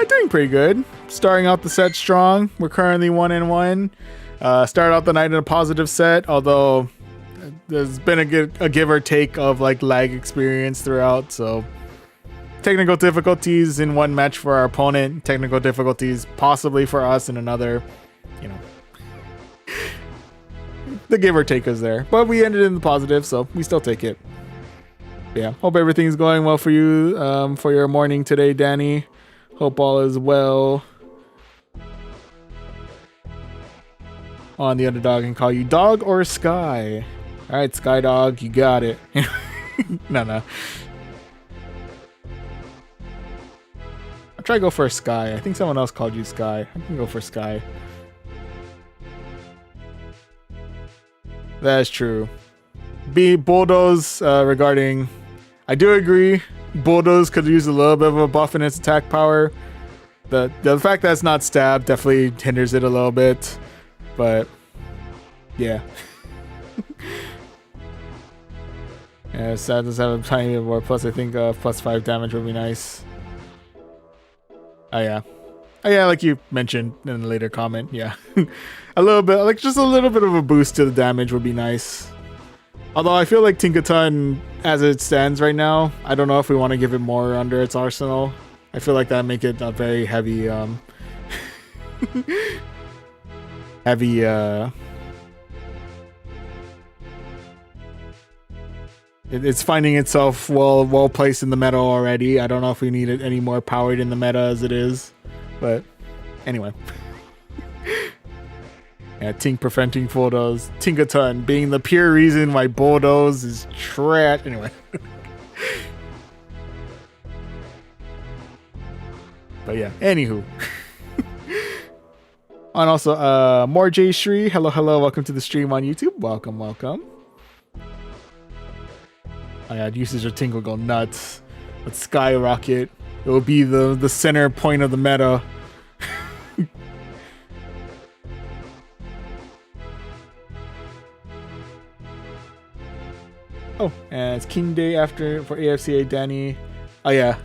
doing pretty good. Starting out the set strong. We're currently 1-1. Started out the night in a positive set, although there's been a give or take of like lag experience throughout. So technical difficulties in one match for our opponent, technical difficulties possibly for us in another. You know, the give or take is there, but we ended in the positive, so we still take it. Yeah, hope everything's going well for you for your morning today, Danny. Hope all is well. On the Underdog and call you Dog or Sky. All right, Sky Dog, you got it. No. I'll try to go for a Sky. I think someone else called you Sky. I can go for Sky. That is true. Bulldoze regarding... I do agree. Bulldoze could use a little bit of a buff in its attack power. The fact that it's not stabbed definitely hinders it a little bit. But, yeah. Yeah, sad to have a tiny bit more. Plus, I think plus 5 damage would be nice. Oh, yeah. Oh, yeah, like you mentioned in a later comment. Yeah. A little bit, like just a little bit of a boost to the damage would be nice. Although I feel like Tinkaton, as it stands right now, I don't know if we want to give it more under its arsenal. I feel like that'd make it a very heavy, it's finding itself well placed in the meta already. I don't know if we need it any more powered in the meta as it is, but anyway. Yeah, Tink preventing Bulldoze. Tinkaton being the pure reason why Bulldoze is trash. Anyway. But yeah, anywho. And also, more J Shri. Hello, welcome to the stream on YouTube. Welcome. Oh yeah, usage of Tink will go nuts. Let's skyrocket. It will be the center point of the meta. Oh, and it's King Day after for AFCA Danny. Oh yeah.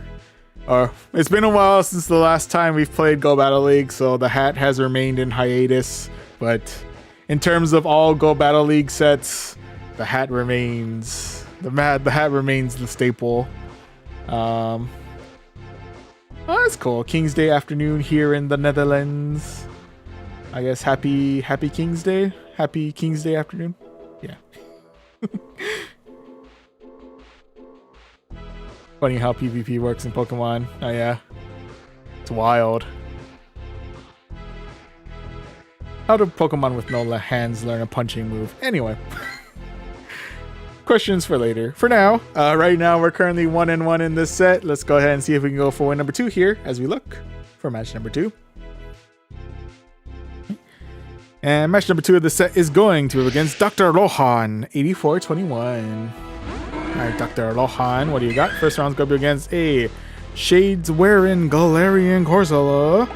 It's been a while since the last time we've played Go Battle League, so the hat has remained in hiatus. But in terms of all Go Battle League sets, the hat remains the hat remains the staple. Oh, that's cool. King's Day afternoon here in the Netherlands. I guess happy King's Day. Happy King's Day afternoon. Yeah. Funny how PvP works in Pokemon. Oh yeah. It's wild. How do Pokemon with no hands learn a punching move? Anyway. Questions for later. For now, right now we're currently 1-1 in this set. Let's go ahead and see if we can go for win number 2 here as we look for match number 2. And match number 2 of the set is going to against Dr. Lohan, 84-21. Alright, Dr. Lohan, what do you got? First round's going to be against a Shades-wearing Galarian Corsola.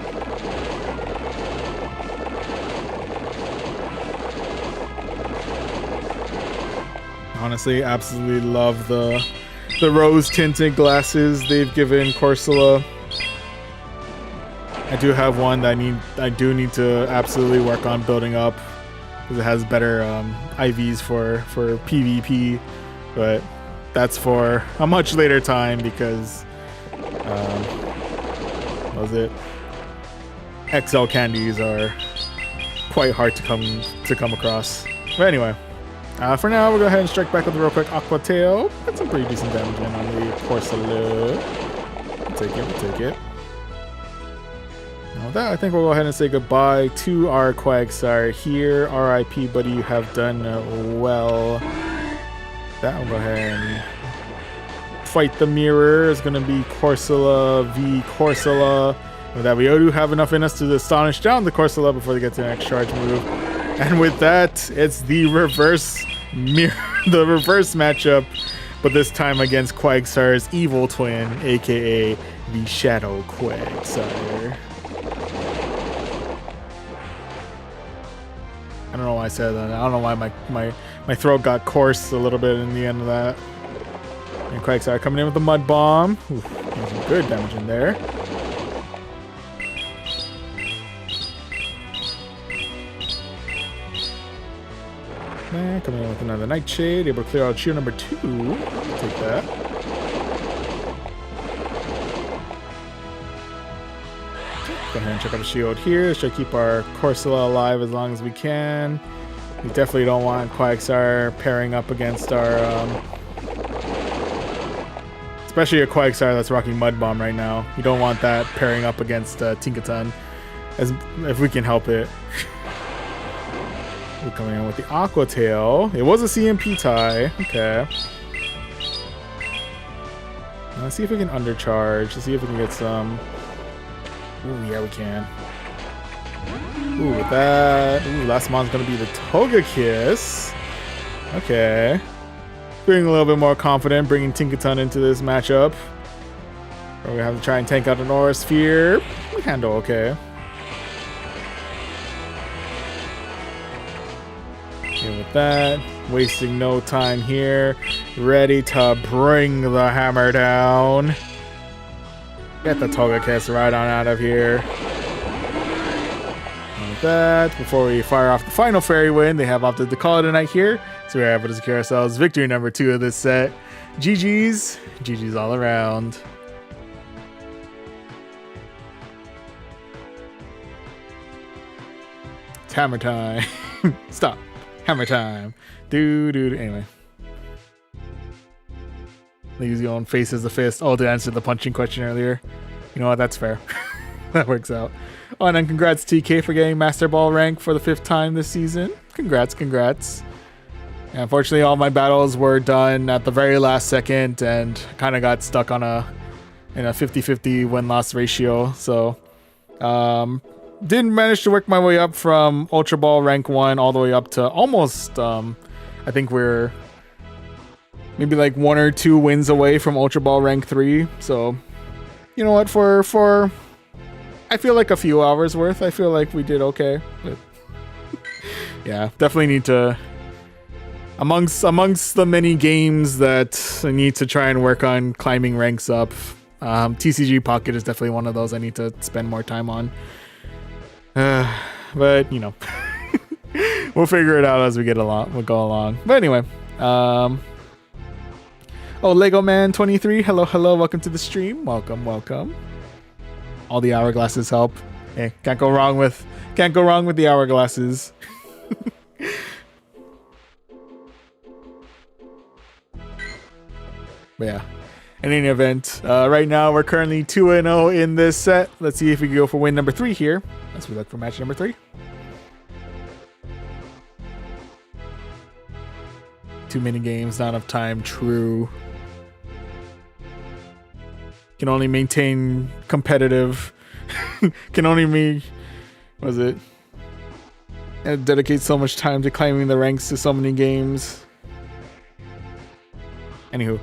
Honestly, absolutely love the rose-tinted glasses they've given Corsola. I do have one that I do need to absolutely work on building up because it has better IVs for PvP, but that's for a much later time because what was it? XL candies are quite hard to come across. But anyway. For now, we'll go ahead and strike back with a real quick Aqua Tail. That's some pretty decent damage in on the Corsola. We'll take it. And with that, I think we'll go ahead and say goodbye to our Quagsire here. RIP, buddy, you have done well. That will go ahead and fight the mirror. It's going to be Corsola v Corsola. With that, we do have enough in us to astonish down the Corsola before they get to the next charge move. And with that, it's the reverse matchup, but this time against Quagsire's evil twin, aka the Shadow Quagsire. I don't know why I said that. I don't know why my throat got coarse a little bit in the end of that. And Quagsire coming in with the Mud Bomb. Ooh, some good damage in there. Coming in with another Nightshade, able to clear out shield number 2. I'll take that. Go ahead and check out the shield here. Let's try to keep our Corsola alive as long as we can. We definitely don't want Quagsire pairing up against our... especially a Quagsire that's rocking Mud Bomb right now. We don't want that pairing up against Tinkaton, if we can help it. We're coming in with the Aqua Tail. It was a CMP tie. Okay. Let's see if we can undercharge. Let's see if we can get some... Ooh, yeah, we can. Ooh, with that... Ooh, last mon's gonna be the Togekiss. Okay. Feeling a little bit more confident bringing Tinkaton into this matchup. We're gonna have to try and tank out an Aura Sphere. We handle okay. With that, wasting no time here, ready to bring the hammer down. Get the Togekiss right on out of here. And with that, before we fire off the final Fairy Wind, they have opted to call it a night here, so we're able to secure ourselves victory number 2 of this set. GG's all around. It's hammer time. Stop. Hammer time. Anyway. They use your own face as a fist. Oh, to answer the punching question earlier. You know what? That's fair. That works out. Oh, and then congrats TK for getting Master Ball rank for the 5th time this season. Congrats. And unfortunately, all my battles were done at the very last second and kind of got stuck on in a 50-50 win-loss ratio. So, didn't manage to work my way up from Ultra Ball rank 1 all the way up to almost, I think we're maybe like 1 or 2 wins away from Ultra Ball rank 3. So, you know what, for I feel like a few hours worth, I feel like we did okay. But yeah, definitely need to amongst the many games that I need to try and work on climbing ranks up, TCG Pocket is definitely one of those I need to spend more time on. But you know, we'll figure it out as we get along. We'll go along. But anyway, oh, Lego Man 23, hello, welcome to the stream. Welcome. All the hourglasses help. Hey, can't go wrong with the hourglasses. But yeah, in any event, right now we're currently 2-0 in this set. Let's see if we can go for win number 3 here as we look for match number 3. Too many games, not enough time. True. Can only maintain competitive. Can only me. Was it? And dedicate so much time to climbing the ranks to so many games. Anywho,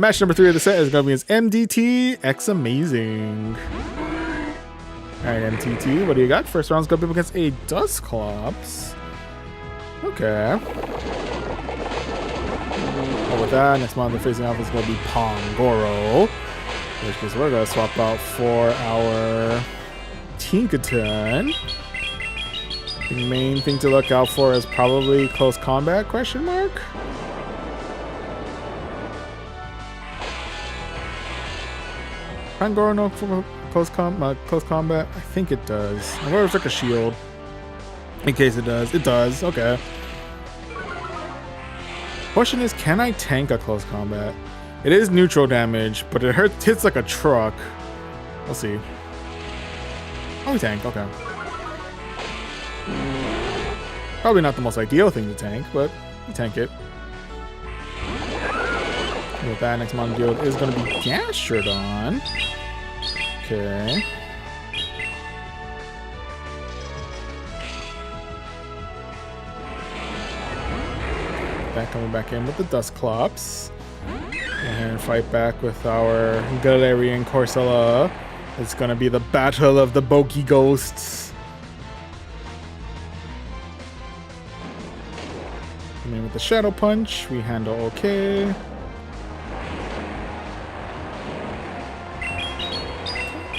match number 3 of the set is going to be against MDT X Amazing. Alright, MTT, what do you got? First round's going to be against a Dusclops. Okay. Oh, with that, next month they're facing off is going to be Pongoro. In which case we're going to swap out for our Tinkaton. The main thing to look out for is probably close combat, question mark? Pangoro no for close combat? I think it does. I wonder if it's like a shield. In case it does. It does. Okay. Question is, can I tank a close combat? It is neutral damage, but it hits like a truck. We'll see. Oh, we tank. Okay. Probably not the most ideal thing to tank, but we tank it. And with that, next Mountain Deal is going to be Gastrodon. Okay. That coming back in with the Dusclops. And fight back with our Galarian Corsola. It's going to be the battle of the Bogey Ghosts. And then with the Shadow Punch, we handle okay.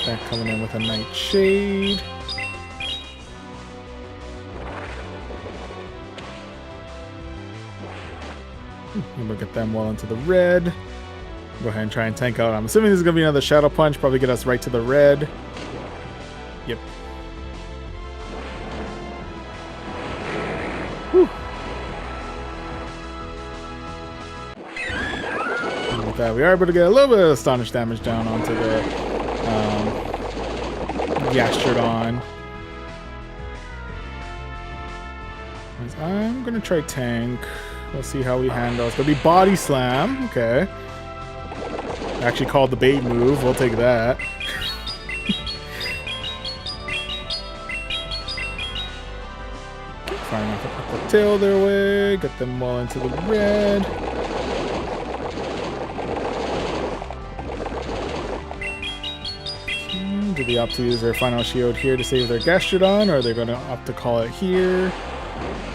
That coming in with a Nightshade. And we'll get them well into the red. Go ahead and try and tank out. I'm assuming this is going to be another Shadow Punch. Probably get us right to the red. Yep. Whew. And with that, we are able to get a little bit of Astonish damage down onto the Gastrodon. I'm going to try tank. We'll see how we handle. It's going to be Body Slam. Okay. Actually called the bait move. We'll take that. Firing off the tail their way. Get them all into the red. Do they opt to use their final shield here to save their Gastrodon, or are they going to opt to call it here?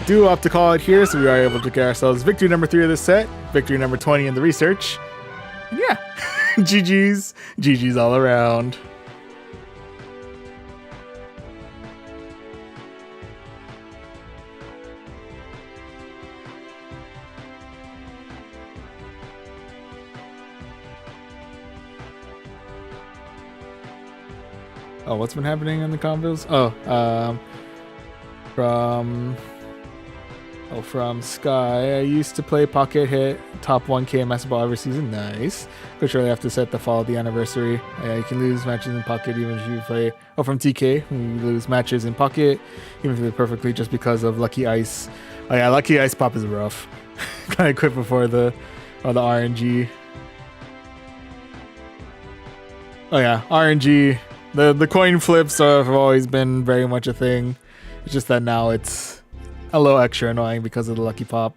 Do opt to call it here, so we are able to get ourselves victory number 3 of this set, victory number 20 in the research. And yeah, GG's all around. Oh, what's been happening in the combos? From Sky. I used to play Pocket Hit top 1K Master Ball every season. Nice. But surely have to set the fall of the anniversary. You can lose matches in Pocket even if you play. Oh, from TK, we lose matches in Pocket even if they're perfectly just because of Lucky Ice. Oh yeah, Lucky Ice Pop is rough. Kind of quit before the RNG. Oh yeah, RNG. The coin flips have always been very much a thing. It's just that now it's a little extra annoying because of the Lucky Pop.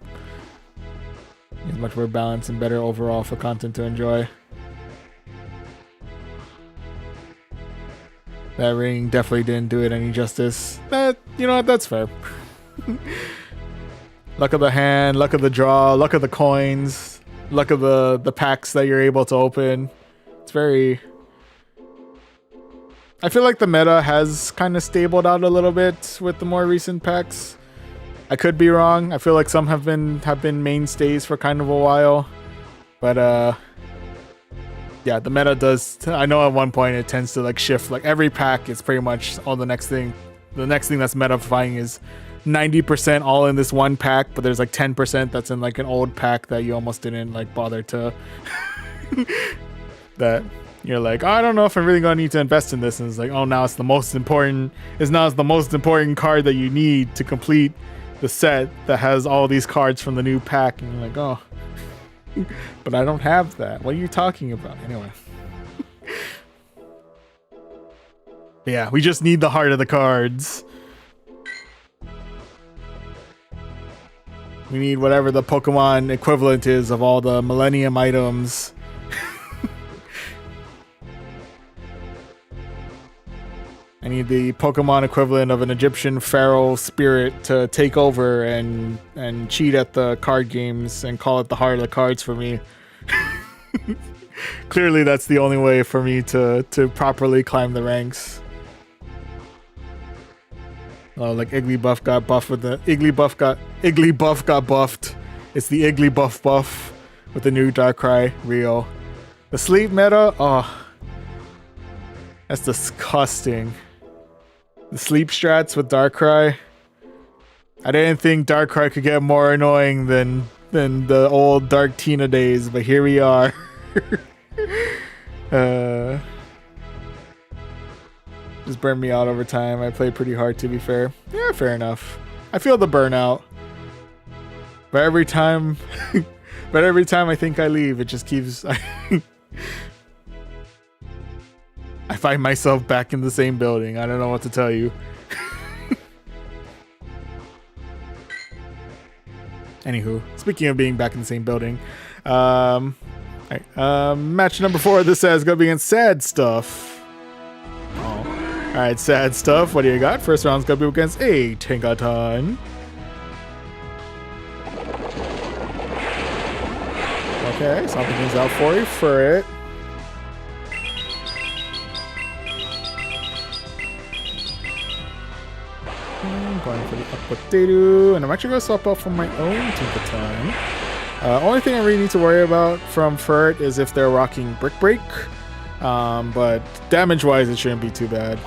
It's much more balanced and better overall for content to enjoy. That ring definitely didn't do it any justice. You know what, that's fair. Luck of the hand, luck of the draw, luck of the coins, luck of the packs that you're able to open. It's very... I feel like the meta has kind of stabled out a little bit with the more recent packs. I could be wrong. I feel like some have been mainstays for kind of a while. But yeah, the meta does... I know at one point it tends to like shift. Like every pack is pretty much all the next thing. The next thing that's meta-fying is 90% all in this one pack, but there's like 10% that's in like an old pack that you almost didn't like bother to... that you're like, oh, I don't know if I'm really gonna need to invest in this, and it's like, oh, now it's the most important card that you need to complete the set that has all these cards from the new pack, and you're like, oh, but I don't have that. What are you talking about? Anyway. Yeah, we just need the heart of the cards. We need whatever the Pokemon equivalent is of all the Millennium items. I need the Pokemon equivalent of an Egyptian pharaoh spirit to take over and cheat at the card games and call it the heart of the cards for me. Clearly that's the only way for me to properly climb the ranks. Oh, like Igglybuff got buffed with the Igglybuff got buffed. It's the Igglybuff buff with the new Darkrai Rio. The sleep meta, oh, that's disgusting. The sleep strats with Darkrai. I didn't think Darkrai could get more annoying than the old Dark Tina days, but here we are. Just burned me out over time. I played pretty hard, to be fair. Yeah, fair enough. I feel the burnout. But every time I think I leave, it just keeps... I find myself back in the same building. I don't know what to tell you. Anywho, speaking of being back in the same building, match number 4. This says gonna be against Sad Stuff. Oh. All right, Sad Stuff. What do you got? First round's gonna be against a Tinkaton. Okay, something comes out for you for it. Going for the up potato, and I'm actually going to swap out from my own Tinkaton. Only thing I really need to worry about from Furt is if they're rocking Brick Break, but damage-wise, it shouldn't be too bad.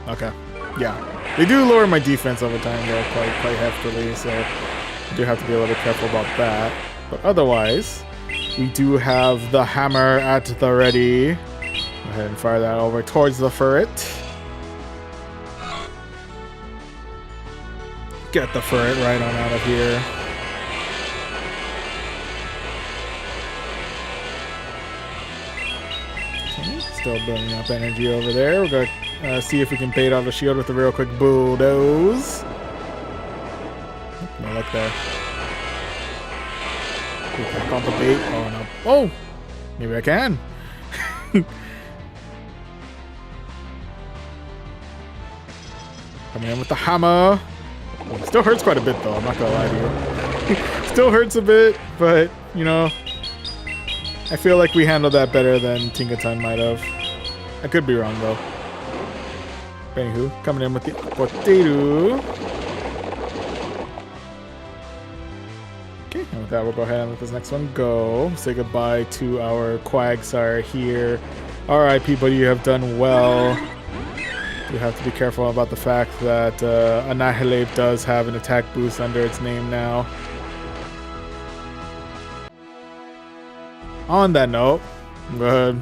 Okay, yeah, they do lower my defense over time though, quite heftily, so I do have to be a little bit careful about that. But otherwise, we do have the hammer at the ready. Go ahead and fire that over towards the Furret. Get the Furret right on out of here. Okay, still building up energy over there. We're going to see if we can bait out the shield with a real quick bulldoze. No luck there. Back on the bait. Oh no. Oh! Maybe I can. Coming in with the hammer. Still hurts quite a bit though, I'm not gonna lie to you. Still hurts a bit, but you know, I feel like we handled that better than Tinkaton might have. I could be wrong though. But anywho, coming in with the potato. Okay, and with that we'll go ahead and let this next one go. Say goodbye to our Quagsire here. Alright buddy, you have done well. You have to be careful about the fact that Annihilate does have an attack boost under its name now. On that note, go ahead.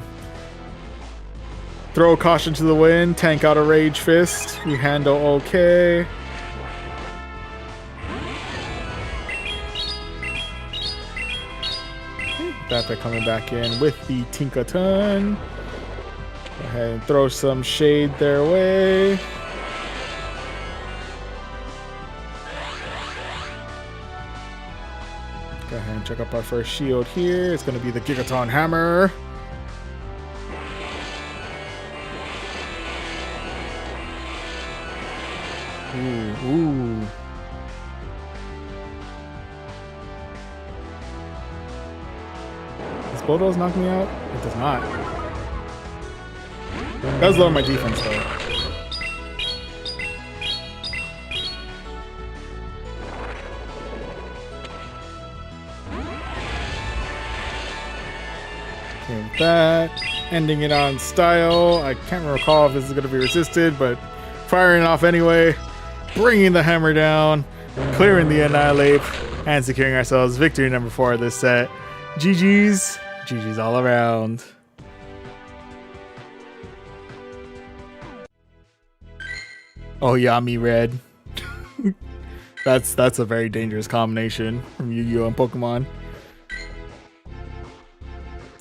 Throw caution to the wind, tank out a Rage Fist. We handle okay. That they're coming back in with the Tinkaton. Go ahead and throw some shade their way. Go ahead and check up our first shield here. It's going to be the Gigaton Hammer. Ooh. Bulldoze knock me out? It does not. It does lower my defense though. Okay, with that, ending it on style. I can't recall if this is going to be resisted, but firing off anyway. Bringing the hammer down, clearing the annihilate, and securing ourselves victory number 4 of this set. GG's. GG's all around. Oh, Yami Red. That's a very dangerous combination from Yu-Gi-Oh! And Pokemon.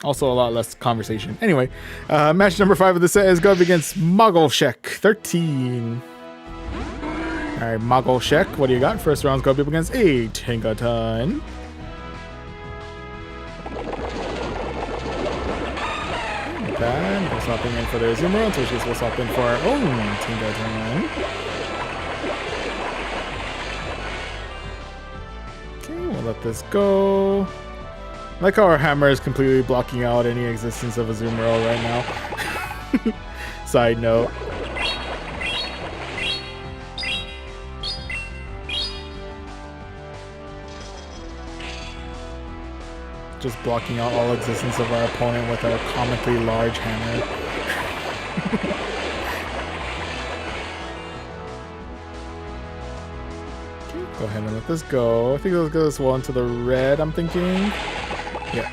Also a lot less conversation. Anyway, match number 5 of the set is going up against Mogolshek 13. Alright, Mogolshek, what do you got? First round's going up against a Tinkaton. Bad. We're swapping in for their Zoomer, so we'll swap in for our own Tinkaton. Okay, we'll let this go. I like how our hammer is completely blocking out any existence of a Zoomer right now. Side note. Just blocking out all existence of our opponent with our comically large hammer. Okay, go ahead and let this go. I think it'll go this well into the red, I'm thinking. Yeah.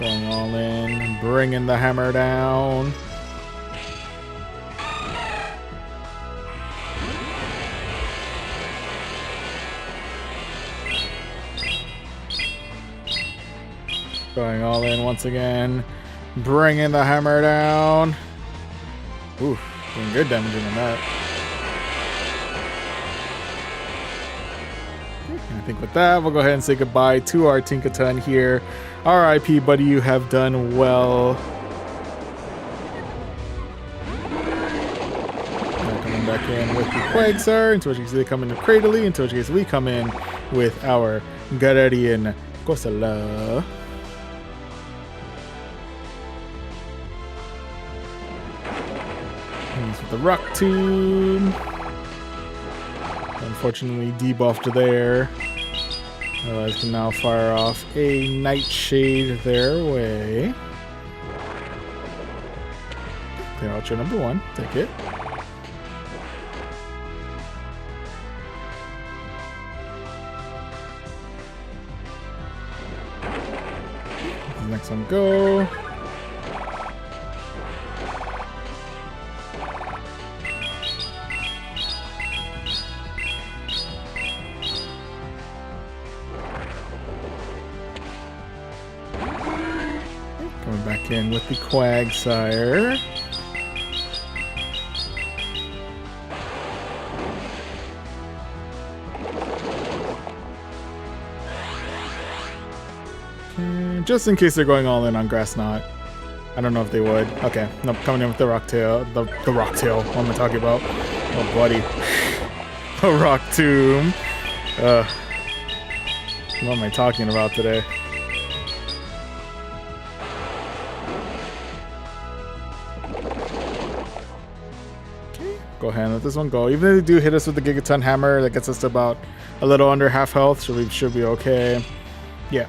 Going all in, bringing the hammer down. Going all in once again, bringing the hammer down. Ooh, doing good damage on that. And I think with that, we'll go ahead and say goodbye to our Tinkaton here. R.I.P. buddy, you have done well. Now coming back in with the Quagsire, into which case they come in Cradily, into which case we come in with our Galarian Kosala. With the Rock Tomb. Unfortunately debuffed there. Otherwise can now fire off a Nightshade their way. Clear out your number 1. Take it. Next one go. Coming back in with the Quagsire. Just in case they're going all in on Grass Knot. I don't know if they would. Okay, nope, coming in with the Rocktail. The Rocktail. What am I talking about? Oh, buddy. A Rock Tomb. What am I talking about today? Okay, go ahead and let this one go. Even if they do hit us with the Gigaton Hammer, that gets us to about a little under half health, so we should be okay. Yeah.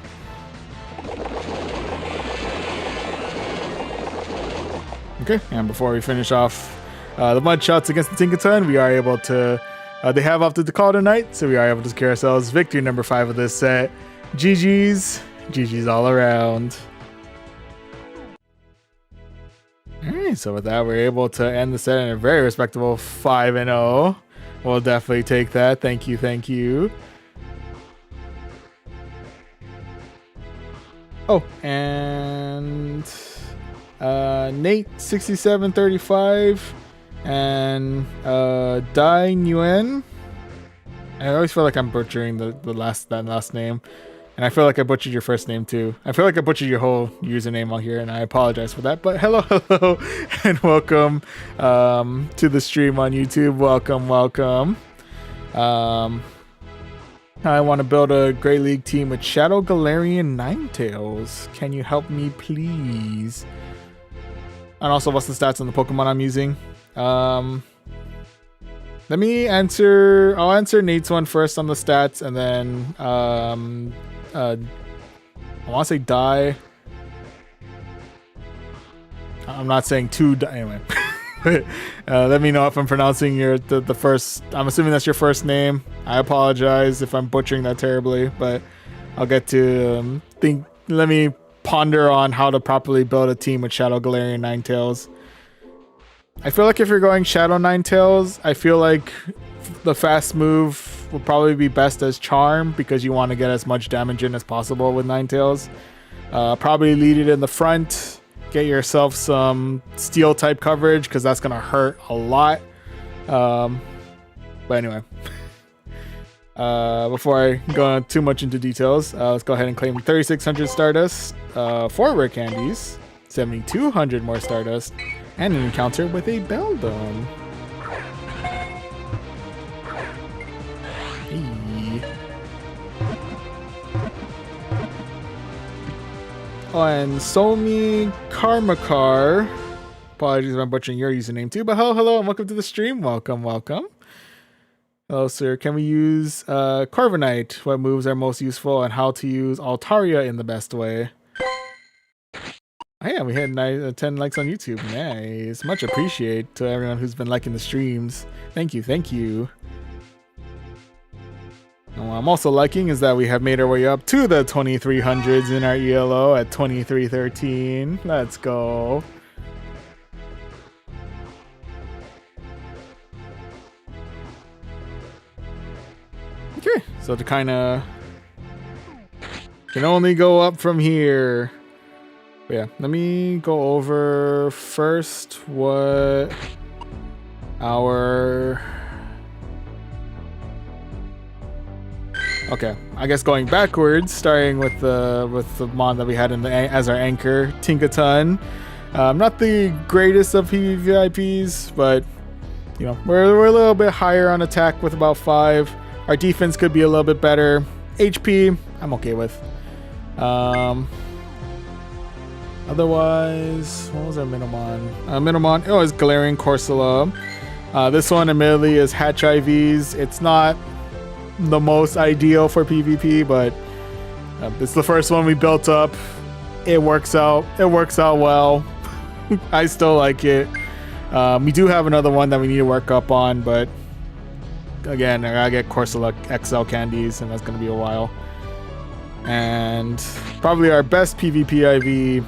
Okay, and before we finish off the mud shots against the Tinkaton, we are able to, they have opted to call tonight, so we are able to secure ourselves victory number 5 of this set. GG's. GG's all around. Alright, so with that, we're able to end the set in a very respectable 5-0. We'll definitely take that. Thank you, thank you. Oh, and Nate 6735 and Dai Nguyen. I always feel like I'm butchering that last name. And I feel like I butchered your first name too. I feel like I butchered your whole username on here, and I apologize for that. But hello, and welcome to the stream on YouTube. Welcome. I want to build a Great League team with Shadow Galarian Ninetales. Can you help me, please? And also, what's the stats on the Pokemon I'm using? Let me answer. I'll answer Nate's one first on the stats, and then I want to say die. I'm not saying to die anyway. Let me know if I'm pronouncing the first. I'm assuming that's your first name. I apologize if I'm butchering that terribly, but I'll get to think. Let me ponder on how to properly build a team with Shadow Galarian Ninetales. I feel like if you're going Shadow Ninetales, I feel like the fast move would probably be best as Charm because you want to get as much damage in as possible with Ninetales. Probably lead it in the front. Get yourself some Steel type coverage because that's going to hurt a lot. But anyway, before I go too much into details, let's go ahead and claim 3,600 Stardust, 4 rare candies, 7,200 more Stardust, and an encounter with a Beldum. Oh, and Somi Karmakar. Apologies if I'm butchering your username too, but hello, and welcome to the stream. Welcome. Hello, sir. Can we use Corviknight? What moves are most useful, and how to use Altaria in the best way? Oh, yeah, we hit 10 likes on YouTube. Nice. Much appreciate to everyone who's been liking the streams. Thank you. And what I'm also liking is that we have made our way up to the 2300s in our ELO at 2313. Let's go. Okay, so to kind of can only go up from here. But yeah, let me go over first what our... Okay, I guess going backwards, starting with the mon that we had as our anchor, Tinkaton. Not the greatest of PvPs, but you know we're a little bit higher on attack with about 5. Our defense could be a little bit better. HP, I'm okay with. Otherwise, what was our Minimon? Minimon, oh, it's Galarian Corsola. This one, admittedly, is Hatch IVs. It's not the most ideal for PvP, but it's the first one we built up. It works out. It works out well. I still like it. We do have another one that we need to work up on, but again, I gotta get Corsola XL candies, and that's gonna be a while. And probably our best PvP IV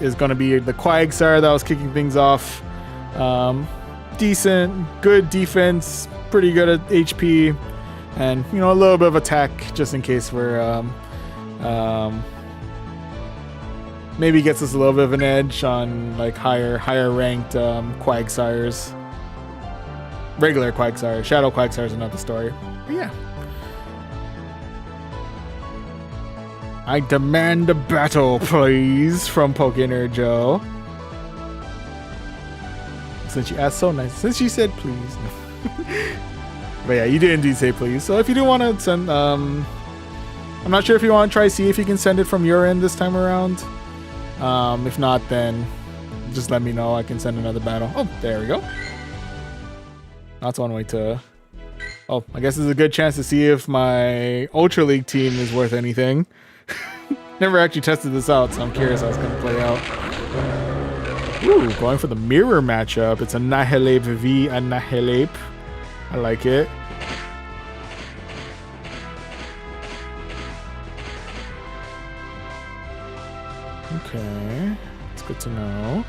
is gonna be the Quagsire that was kicking things off. Decent, good defense, pretty good at HP. And, you know, a little bit of attack just in case we're, maybe gets us a little bit of an edge on, like, higher ranked Quagsires. Regular Quagsire. Shadow Quagsire is another story. But yeah. I demand a battle, please, from Pokener Joe. Since you asked so nice. Since you said please. But yeah, you did indeed say please. So if you do want to send, I'm not sure if you want to try see if you can send it from your end this time around. If not, then just let me know. I can send another battle. Oh, there we go. That's one way to... Oh, I guess this is a good chance to see if my Ultra League team is worth anything. Never actually tested this out, so I'm curious how it's going to play out. Ooh, going for the mirror matchup. It's a Nihilate v Annihilate. I like it. Okay, it's good to know.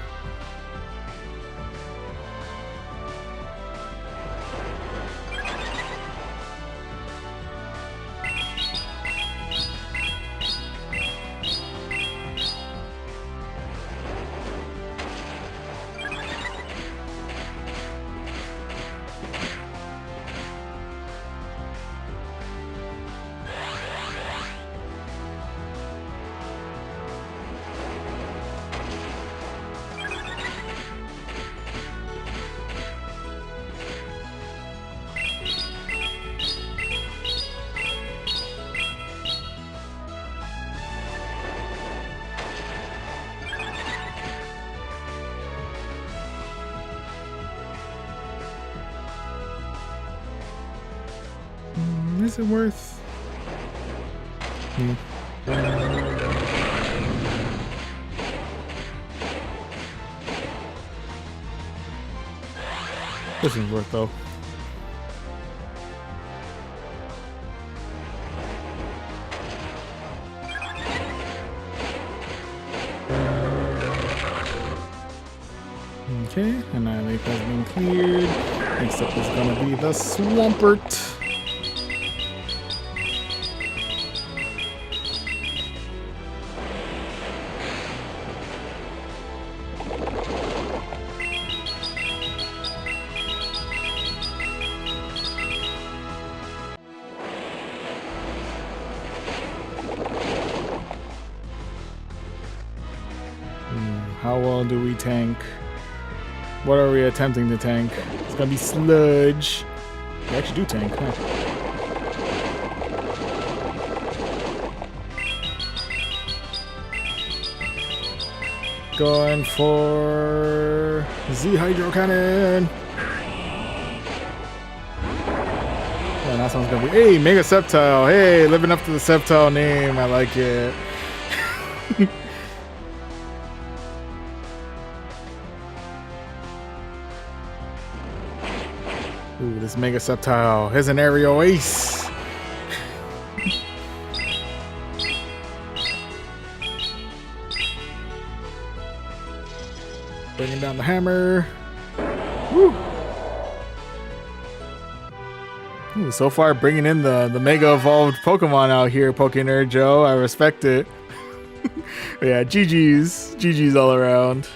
is it worth? This is worth though. Okay, Annihilate has been cleared. Next up is gonna be the Swampert. How well do we tank? What are we attempting to tank? It's gonna be Sludge. We actually do tank, huh? Going for Z Hydro Cannon. Yeah, that sounds gonna be. Hey, Mega Sceptile. Hey, living up to the Sceptile name. I like it. Ooh, this Mega Sceptile is an aerial ace. Bringing down the hammer. Woo. Ooh, so far bringing in the Mega Evolved Pokemon out here, Pokénerd Joe. I respect it. Yeah, GG's. GG's all around.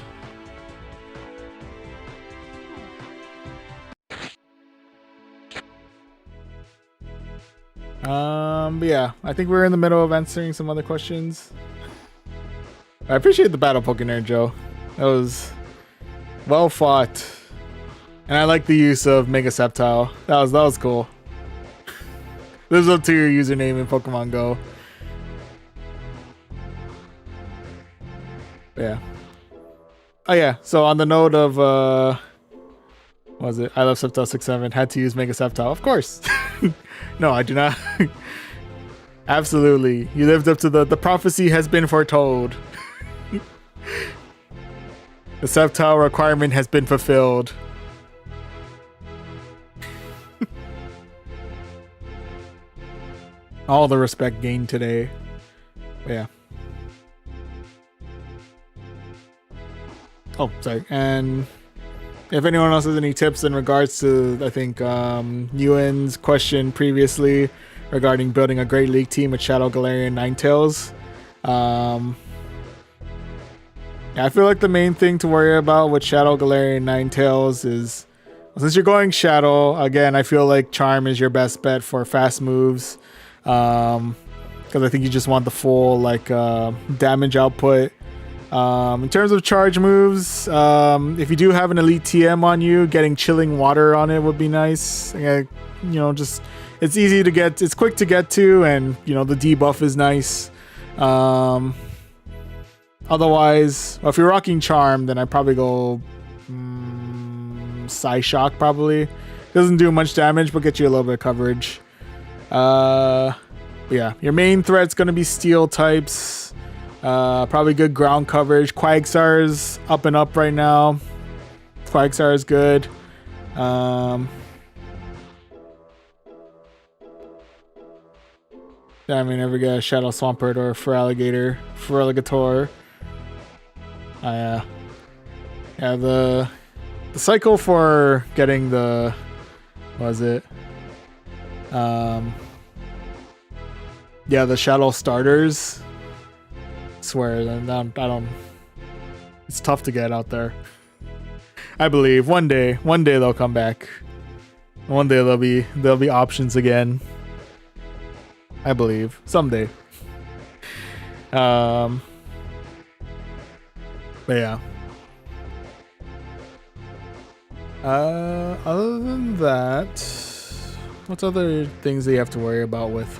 But yeah, I think we're in the middle of answering some other questions. I appreciate the battle, Pokénerd Joe. That was well fought. And I like the use of Mega Sceptile. That was cool. Lives up to your username in Pokemon Go. But yeah. Oh yeah, so on the note of what was it? I love Sceptile 6-7. Had to use Mega Sceptile. Of course. No, I do not. Absolutely. You lived up to the prophecy has been foretold. The Sceptile requirement has been fulfilled. All the respect gained today. But yeah. Oh, sorry. And if anyone else has any tips in regards to, I think, Ewan's question previously regarding building a Great League team with Shadow, Galarian, Ninetales. Yeah, I feel like the main thing to worry about with Shadow, Galarian, Ninetales is, since you're going Shadow, again, I feel like Charm is your best bet for fast moves. Because I think you just want the full, like, damage output. In terms of charge moves, if you do have an Elite TM on you, getting Chilling Water on it would be nice. You know, just it's easy to get, it's quick to get to, and you know the debuff is nice. Otherwise, well, if you're rocking Charm, then I'd probably go Psyshock. Probably doesn't do much damage, but gets you a little bit of coverage. Yeah, your main threat's gonna be Steel types. Probably good ground coverage. Quagsar's up and up right now. Quagsar is good. I mean, never get a Shadow Swampert or Feraligatr. Yeah, the cycle for getting the, what was it? Yeah, the Shadow starters. I swear, I don't. It's tough to get out there. I believe one day they'll come back. One day there'll be options again. I believe someday. But yeah. Other than that, what's other things that you have to worry about with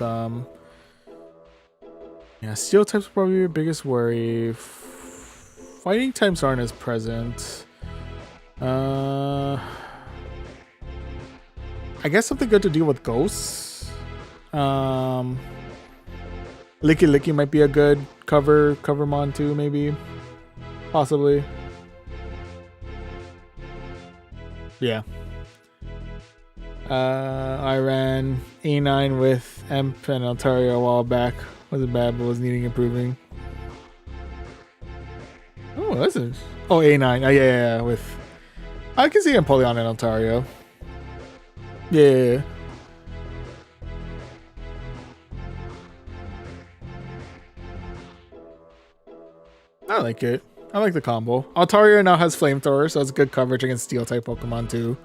yeah, Steel type's probably your biggest worry. Fighting types aren't as present. I guess something good to deal with ghosts. Licky Licky might be a good cover mon too, maybe. Possibly. Yeah. I ran A9 with Emp and Altaria a while back. Wasn't bad, but was needing improving. Oh, this is... Oh, A9. Yeah, with... I can see Empoleon and Altaria. Yeah. I like it. I like the combo. Altaria now has Flamethrower, so it's good coverage against Steel-type Pokemon too.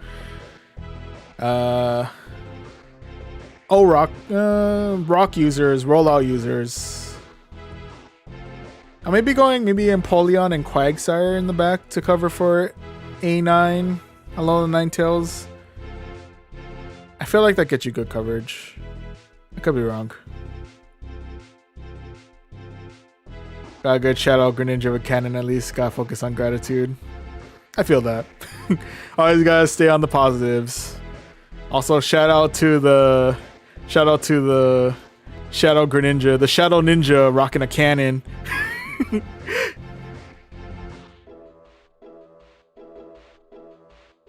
Rock users, rollout users. I may be going maybe Empoleon and Quagsire in the back to cover for A9 along the Ninetales. I feel like that gets you good coverage. I could be wrong. Got a good Shadow Greninja with Cannon at least. Gotta focus on gratitude. I feel that. Always gotta stay on the positives. Also, shout out to the Shadow Greninja, the Shadow Ninja rocking a cannon.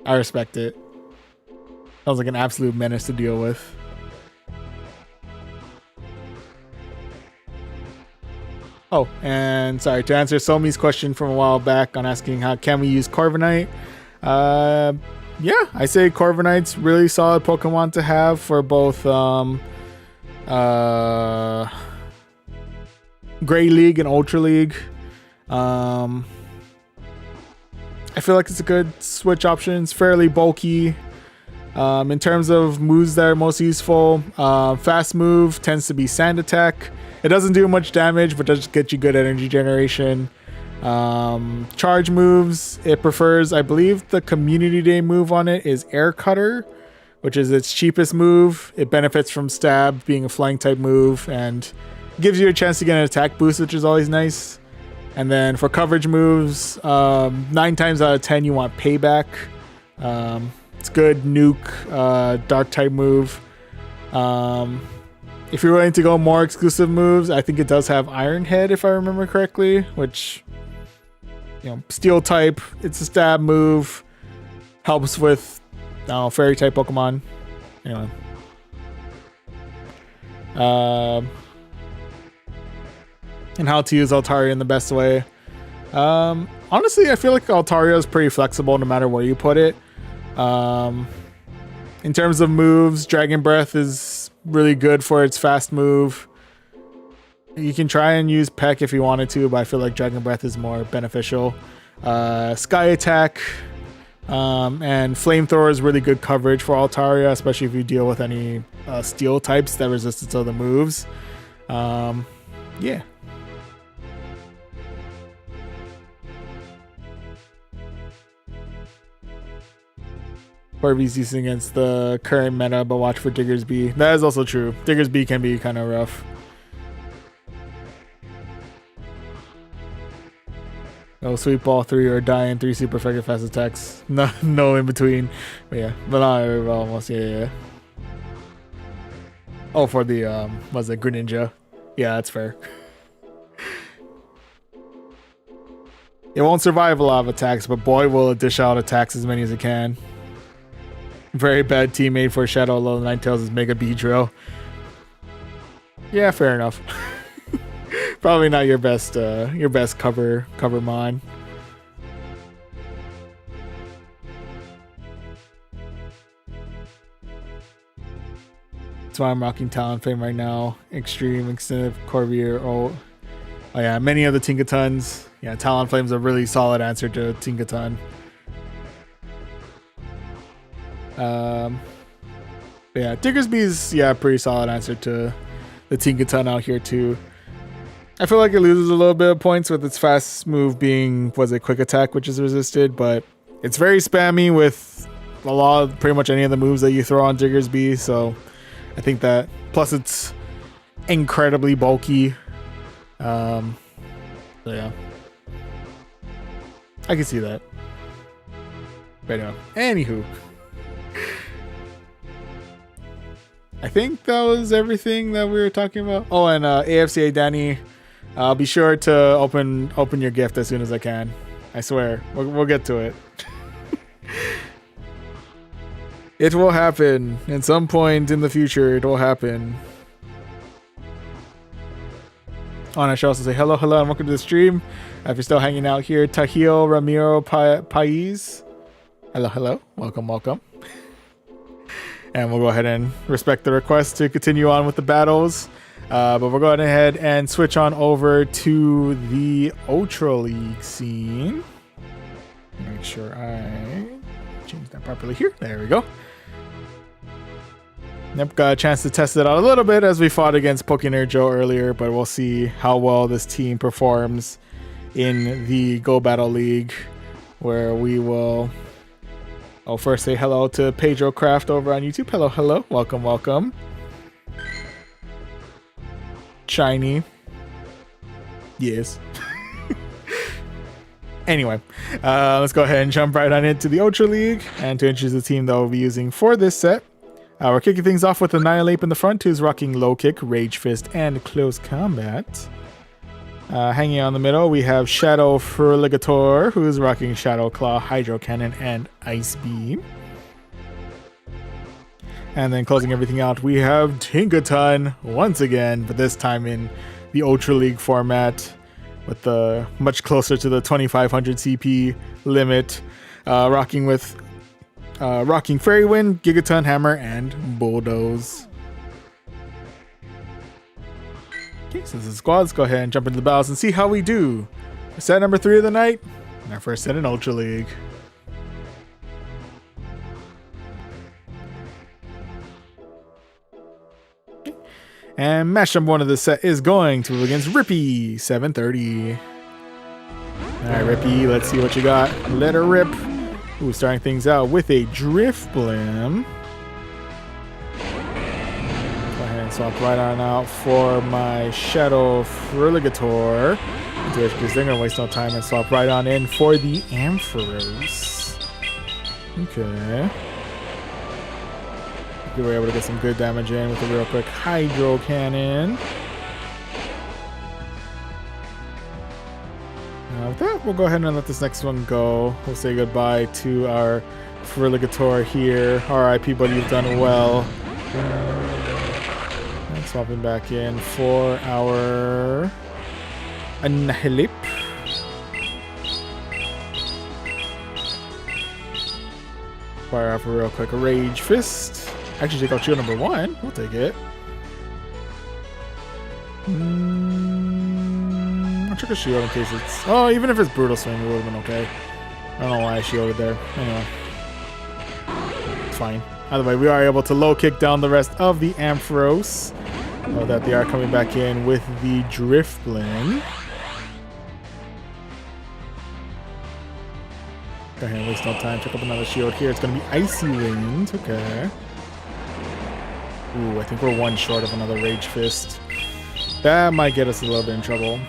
I respect it. Sounds like an absolute menace to deal with. Oh, and sorry, to answer Somi's question from a while back on asking how can we use Corviknight. Yeah, I say Corviknight's really solid Pokemon to have for both Gray League and Ultra League. I feel like it's a good switch option. It's fairly bulky. In terms of moves that are most useful, fast move tends to be Sand Attack. It doesn't do much damage, but does get you good energy generation. Charge moves, it prefers, I believe the Community Day move on it is Air Cutter, which is its cheapest move. It benefits from Stab being a flying type move and gives you a chance to get an attack boost, which is always nice. And then for coverage moves, 9 times out of 10 you want Payback. It's good nuke, dark type move. If you're willing to go more exclusive moves, I think it does have Iron Head if I remember correctly, which, you know, Steel type, it's a stab move, helps with Fairy type Pokemon. Anyway. And how to use Altaria in the best way. Honestly, I feel like Altaria is pretty flexible no matter where you put it. In terms of moves, Dragon Breath is really good for its fast move. You can try and use Peck if you wanted to, but I feel like Dragon Breath is more beneficial. Sky Attack and Flamethrower is really good coverage for Altaria, especially if you deal with any Steel types that resist its other moves. Yeah. Corby's using against the current meta, but watch for Diggersby. That is also true. Diggersby can be kind of rough. No Sweet Ball 3 or die in 3 super effective fast attacks. No in between. But yeah, but not almost. Yeah. Oh, for the was it Greninja? Yeah, that's fair. It won't survive a lot of attacks, but boy, will it dish out attacks as many as it can. Very bad teammate for Shadow Low Ninetales is Mega Beedrill. Yeah, fair enough. Probably not your best cover mon. That's why I'm rocking Talonflame right now. Extreme, Extended, Corvier, oh yeah, many of the Tinkatons. Yeah, Talonflame's a really solid answer to Tinkaton. But yeah, Diggersby's pretty solid answer to the Tinkaton out here too. I feel like it loses a little bit of points with its fast move being Quick Attack, which is resisted, but it's very spammy with pretty much any of the moves that you throw on Diggersby, so I think that, plus it's incredibly bulky. So yeah, I can see that. But anyway, anywho. I think that was everything that we were talking about. Oh, and AFCA Danny, I'll be sure to open your gift as soon as I can. I swear, we'll get to it. It will happen at some point in the future. It will happen. Oh, and I should also say hello, and welcome to the stream. If you're still hanging out here, Tahio Ramiro Pais. Hello, welcome. And we'll go ahead and respect the request to continue on with the battles. But we're going ahead and switch on over to the Ultra League scene. Make sure I change that properly here. There we go. Yep, got a chance to test it out a little bit as we fought against Pokénerd Joe earlier, but we'll see how well this team performs in the Go Battle League, where we will... I'll first say hello to Pedro Craft over on YouTube. Hello. Welcome. Shiny. Yes. Anyway, let's go ahead and jump right on into the Ultra League. And to introduce the team that we'll be using for this set, we're kicking things off with Annihilate in the front, who's rocking Low Kick, Rage Fist, and Close Combat. Hanging on the middle, we have Shadow Feraligator, who's rocking Shadow Claw, Hydro Cannon, and Ice Beam. And then closing everything out, we have Tinkaton once again, but this time in the Ultra League format, with the much closer to the 2500 CP limit, rocking Fairy Wind, Gigaton Hammer, and Bulldoze. Okay, since it's squad, let's go ahead and jump into the battles and see how we do. Set number 3 of the night, and our first set in Ultra League. Okay. And match number 1 of the set is going to be against Rippy 730. Alright, Rippy, let's see what you got. Let her rip. Ooh, starting things out with a Drift Blim. Go ahead and swap right on out for my Shadow Feraligator. Because they're going to waste no time and swap right on in for the Ampharos. Okay. We were able to get some good damage in with a real quick Hydro Cannon. With that, we'll go ahead and let this next one go. We'll say goodbye to our Feraligator here. RIP, buddy, you've done well. And swapping back in for our Annihilate. Fire off a real quick Rage Fist. Actually, take out shield number 1. We'll take it. I'll check a shield in case it's... Oh, even if it's Brutal Swing, it would have been okay. I don't know why I shielded there. Anyway. It's fine. Either way, we are able to low kick down the rest of the Ampharos. Know that they are coming back in with the Drift Blim. Go ahead and waste no time. Check up another shield here. It's going to be Icy Wind. Okay. Ooh, I think we're one short of another Rage Fist. That might get us a little bit in trouble.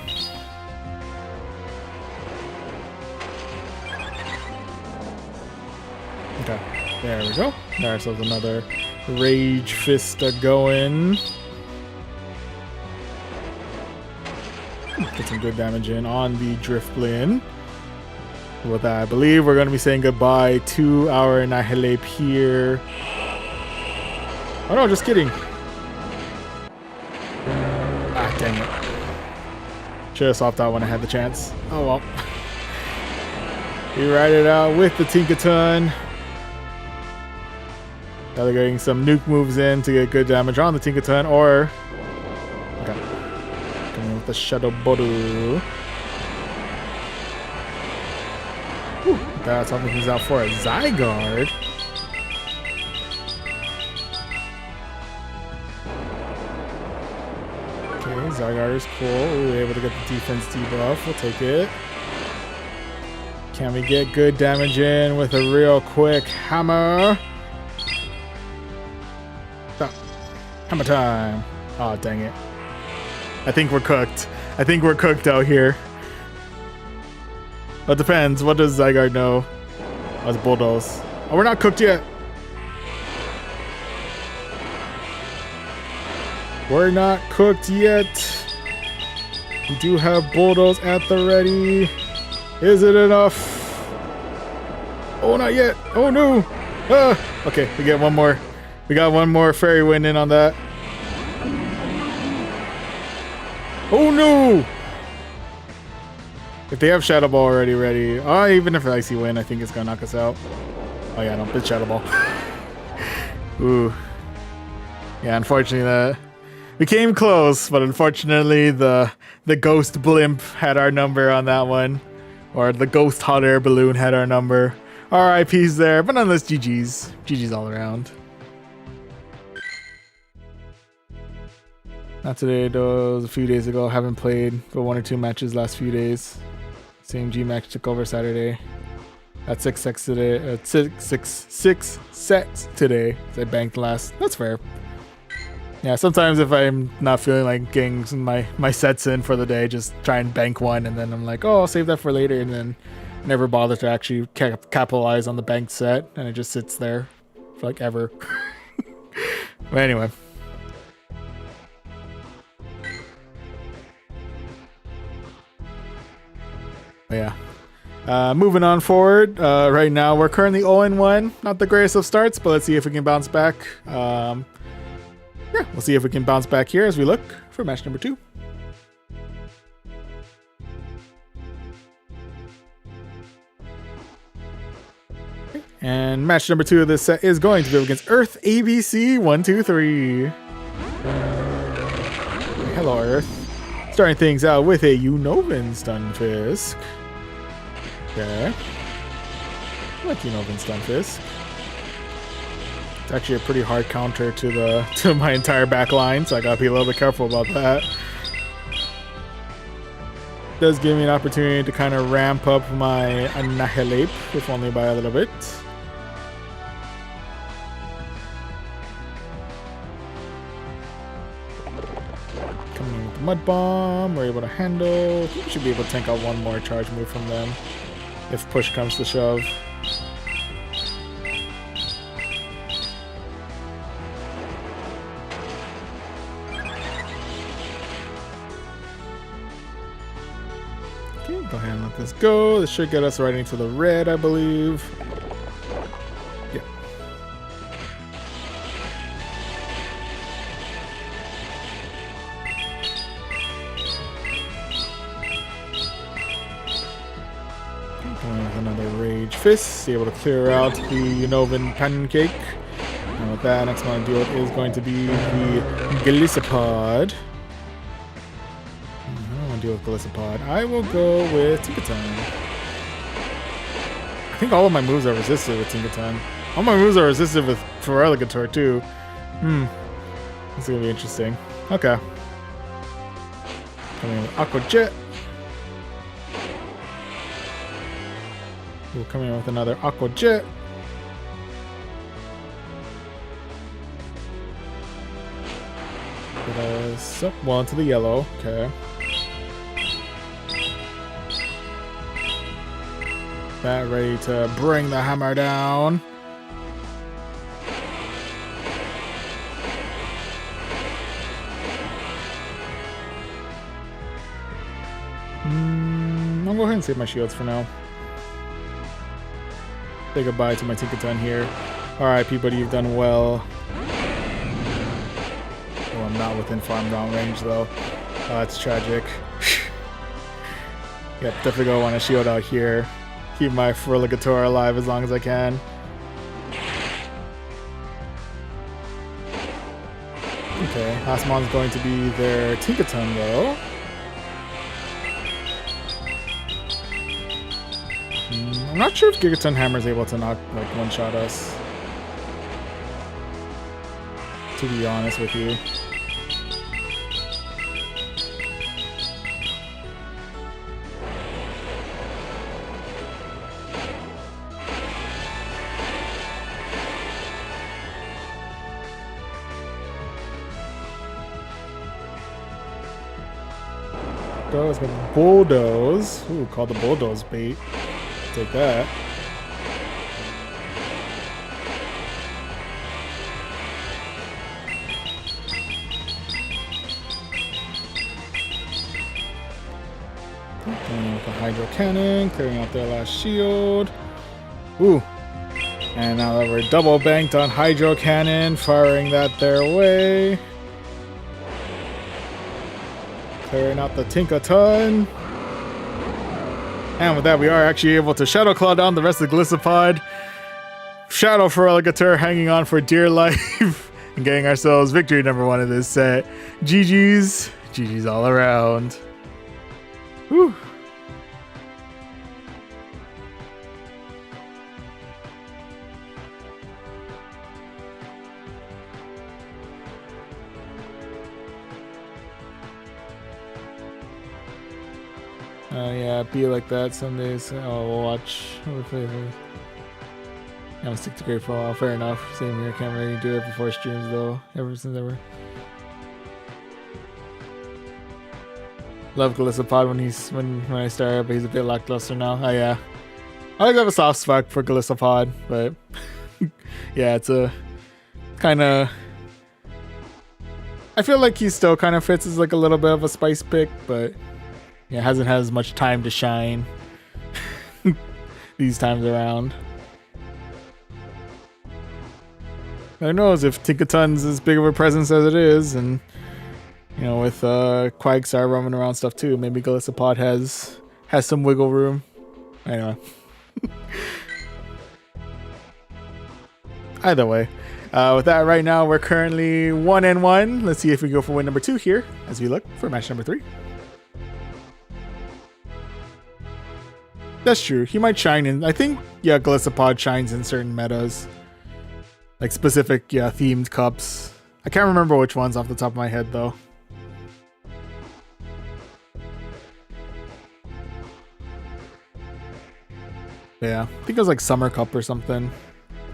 Okay, there we go. Got ourselves another Rage Fist going. Get some good damage in on the Drift Blim. With that, I believe we're going to be saying goodbye to our Annihilate here. Oh no, just kidding. Ah, dang it. Should have swapped out when I had the chance. Oh well. We ride it out with the Tinkaton. Either getting some nuke moves in to get good damage on the Tinkaton, or... Okay. Coming in with the Shadow Boru. That's something he's out for a Zygarde. Okay, Zygarde is cool. We were able to get the defense debuff. We'll take it. Can we get good damage in with a real quick hammer? Stop. Hammer time. Oh, dang it. I think we're cooked. I think we're cooked out here. It depends. What does Zygarde know? Oh, it's Bulldoze. Oh, we're not cooked yet. We're not cooked yet. We do have bulldoze at the ready. Is it enough? Oh, not yet. Oh, no. Ah. Okay, we get one more. We got one more fairy wind in on that. Oh, no. If they have Shadow Ball already ready, even if Icy Wind, I think it's going to knock us out. Oh, yeah, no, it's Shadow Ball. Ooh. Yeah, unfortunately, we came close, but unfortunately, the Ghost Blimp had our number on that one. Or the Ghost Hot Air Balloon had our number. RIP's there, but nonetheless, GG's. GG's all around. Not today, though. It was a few days ago. Haven't played but 1 or 2 matches last few days. Same G match took over Saturday. At 6-6 today. 6 sets today. I banked last. That's fair. Yeah, sometimes if I'm not feeling like getting my sets in for the day, just try and bank one, and then I'm like, oh, I'll save that for later, and then never bother to actually capitalize on the banked set, and it just sits there for like ever. But anyway. But yeah. Moving on forward. Right now, we're currently 0-1. Not the greatest of starts, but let's see if we can bounce back. Yeah, we'll see if we can bounce back here as we look for match number 2. And match number 2 of this set is going to be against Earth ABC 123. Hello, Earth. Starting things out with a Unnovan Stunfisk. Okay. I like Unnovan Stunfisk. It's actually a pretty hard counter to my entire back line, so I gotta be a little bit careful about that. Does give me an opportunity to kind of ramp up my Annihilate, if only by a little bit. Coming in with the Mud Bomb, we're able to handle. I think we should be able to tank out one more charge move from them, if push comes to shove. Go ahead and let this go. This should get us right into the red, I believe. Yeah. Going with another Rage Fist. Be able to clear out the Unnovan Pancake. And with that, next one to deal with is going to be the Glisopod. Deal with Glisopod. I will go with Tinkaton. I think all of my moves are resisted with Tinkaton. All my moves are resisted with Feraligatr too. This is gonna be interesting. Okay. Coming in with Aqua Jet. We'll come in with another Aqua Jet. Well, into the yellow. Okay. That ready to bring the hammer down. I'll go ahead and save my shields for now. Say goodbye to my Tinkaton here. RIP, buddy, you've done well. Oh, I'm not within farm down range though. Oh, that's tragic. Yep, definitely gonna want to shield out here. Keep my Feraligatr alive as long as I can. Okay, last mon's going to be their Tinkaton though. I'm not sure if Gigaton Hammer is able to knock, like, one-shot us. To be honest with you. Goes with Bulldoze. Ooh, called the Bulldoze bait. Take that. Going with the hydro cannon, clearing out their last shield. Ooh. And now that we're double banked on hydro cannon, firing that their way. Clearing out the Tinkaton. And with that, we are actually able to Shadow Claw down the rest of the Gliscopod. Shadow Feraligatr hanging on for dear life. And getting ourselves victory number 1 of this set. GG's. GG's all around. Whew. Yeah, be like that some days. Oh, we'll watch. I'll stick to great for a while. Fair enough. Same here. Can't really do it before streams though. Ever since ever. Love Gliscopod when I started, but he's a bit lackluster now. Oh yeah. I always have a soft spot for Gliscopod, but yeah, it's a kind of. I feel like he still kind of fits as like a little bit of a spice pick, but yeah, hasn't had as much time to shine these times around. Who knows if Tinkaton's as big of a presence as it is, and you know, with Quagsire roaming around stuff too, maybe Gliscopod has some wiggle room. Anyway. Either way. With that, right now we're currently 1-1. Let's see if we go for win number 2 here as we look for match number 3. That's true. He might shine in. I think, yeah, Gliscopod shines in certain metas. Like specific, yeah, themed cups. I can't remember which ones off the top of my head, though. Yeah, I think it was like Summer Cup or something.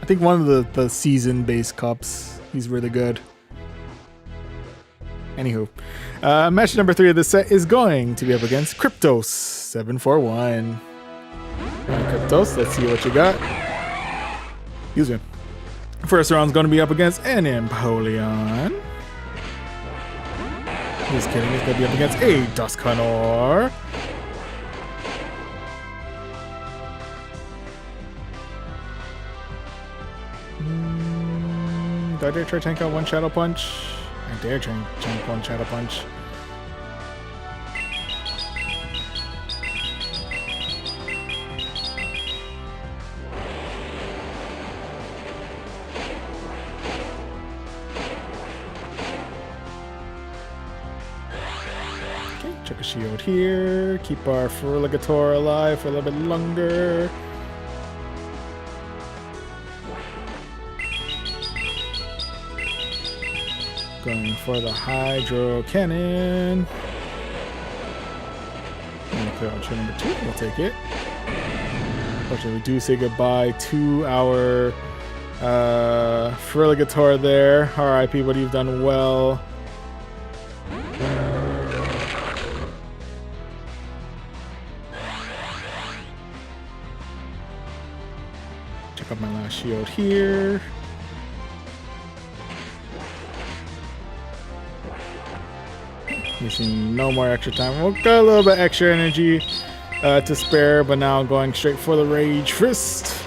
I think one of the season-based cups. He's really good. Anywho. Match number 3 of this set is going to be up against Kryptos 741. Kryptos, let's see what you got. Excuse me. First round's going to be up against an Empoleon. Just kidding, it's going to be up against a Dusknoir. Do I dare try to tank out one Shadow Punch? I dare try and tank out one Shadow Punch. Chuck a shield here. Keep our Feraligatr alive for a little bit longer. Going for the Hydro Cannon. I'm gonna clear out turn number 2. We'll take it. Unfortunately, we do say goodbye to our Feraligatr there. RIP, but you've done well. Check out my last shield here. Using no more extra time. We've got a little bit extra energy to spare, but now going straight for the Rage Fist.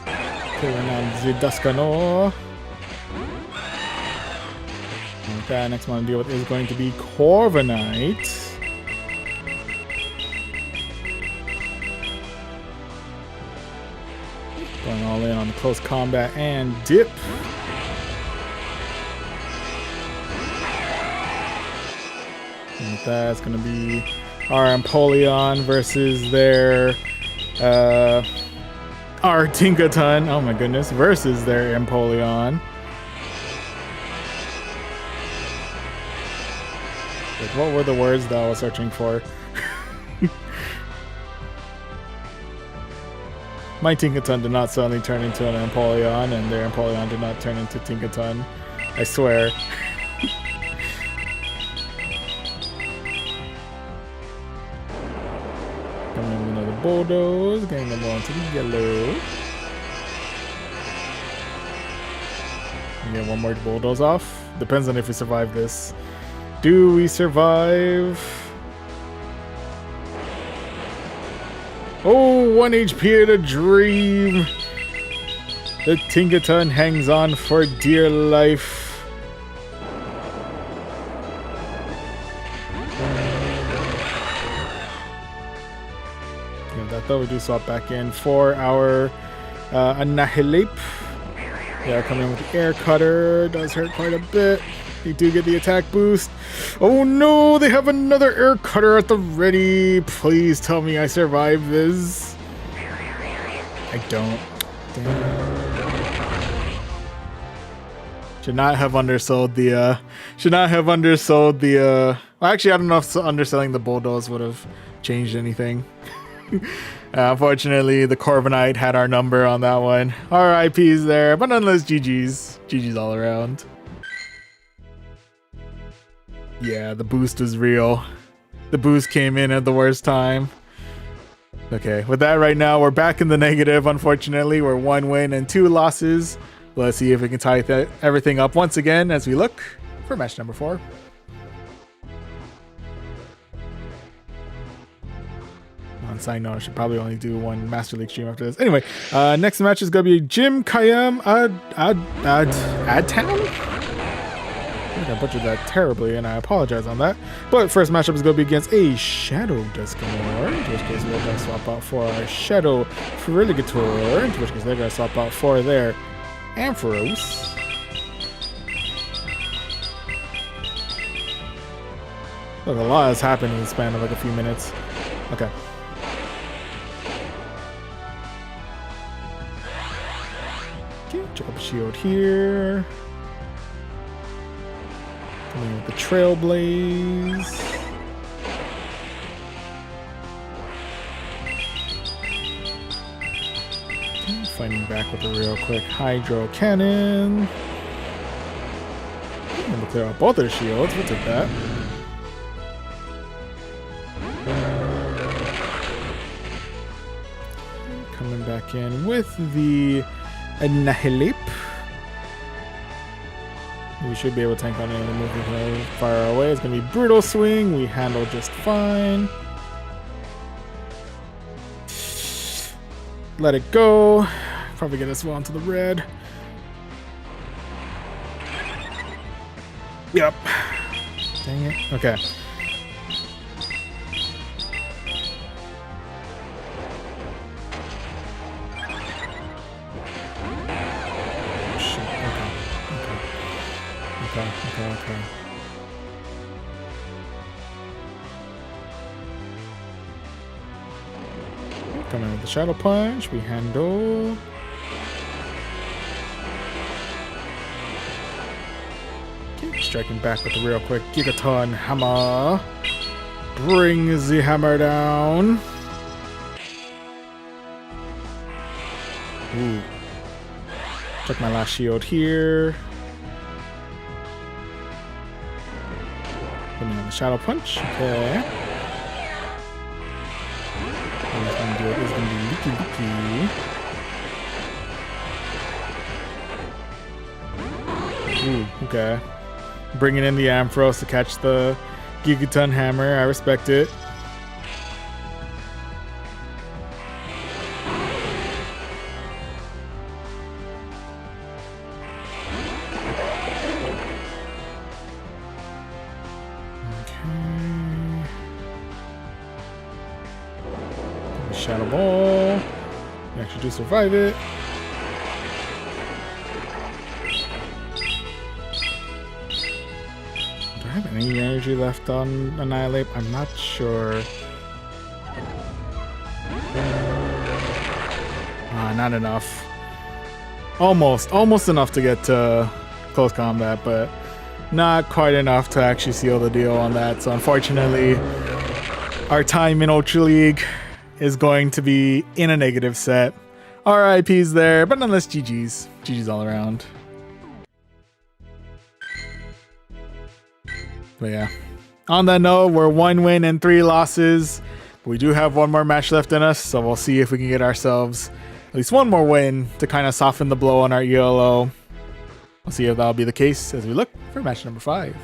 Clearing out the Dusknoir. Okay, next one to deal with is going to be Corviknight. Going all in on the close combat and dip. And that's going to be our Empoleon versus their our Tinkaton. Oh my goodness, versus their Empoleon. Like, what were the words that I was searching for? My Tinkaton did not suddenly turn into an Empoleon, and their Empoleon did not turn into Tinkaton. I swear. Bulldoze, getting them on to the yellow. We get one more Bulldoze off. Depends on if we survive this. Do we survive? Oh, 1 HP at a dream. The Tinkaton hangs on for dear life. That though, we do swap back in for our Annihilate. Yeah, coming in with the air cutter. Does hurt quite a bit. They do get the attack boost. Oh no, they have another air cutter at the ready. Please tell me I survive this. I don't. Damn. Should not have undersold the well, actually, I don't know if underselling the bulldoze would have changed anything. Unfortunately, the Corviknight had our number on that one. RIPs there, but nonetheless, GG's. GG's all around. Yeah, the boost was real. The boost came in at the worst time. Okay, with that right now, we're back in the negative, unfortunately. We're 1 win and 2 losses. Let's see if we can tie everything up once again as we look for match number 4. On side note, I should probably only do 1 Master League stream after this. Anyway, next match is going to be Jim Kayam Adtown? I think I butchered that terribly, and I apologize on that. But first matchup is going to be against a Shadow Duskmore, in which case we're going to swap out for our Shadow Friligator, in which case they're going to swap out for their Ampharos. Look, a lot has happened in the span of like a few minutes. Okay. Okay, check up a shield here. Coming with the Trailblaze. Fighting back with a real quick Hydro Cannon. I'm gonna clear out both their shields. We'll take that. Coming back in with the Annihilate. We should be able to tank on any of the movement far away. It's gonna be Brutal Swing. We handle just fine. Let it go. Probably get us well into the red. Yep. Dang it. Okay. Shit. Okay. Coming with the Shadow Punch, we handle. Okay, striking back with a real quick Gigaton Hammer. Brings the hammer down. Ooh. Took my last shield here. Coming on the Shadow Punch. Okay. Is going to be Leaky. Ooh, okay. Bringing in the Ampharos to catch the Gigaton Hammer. I respect it. Shadow Ball. We actually do survive it. Do I have any energy left on Annihilate? I'm not sure. Not enough. Almost enough to get to close combat, but not quite enough to actually seal the deal on that. So unfortunately, our time in Ultra League is going to be in a negative set. RIPs there, but nonetheless GG's. GG's all around. But yeah. On that note, we're 1 win and 3 losses. We do have 1 more match left in us, so we'll see if we can get ourselves at least 1 more win to kind of soften the blow on our ELO. We'll see if that'll be the case as we look for match number 5.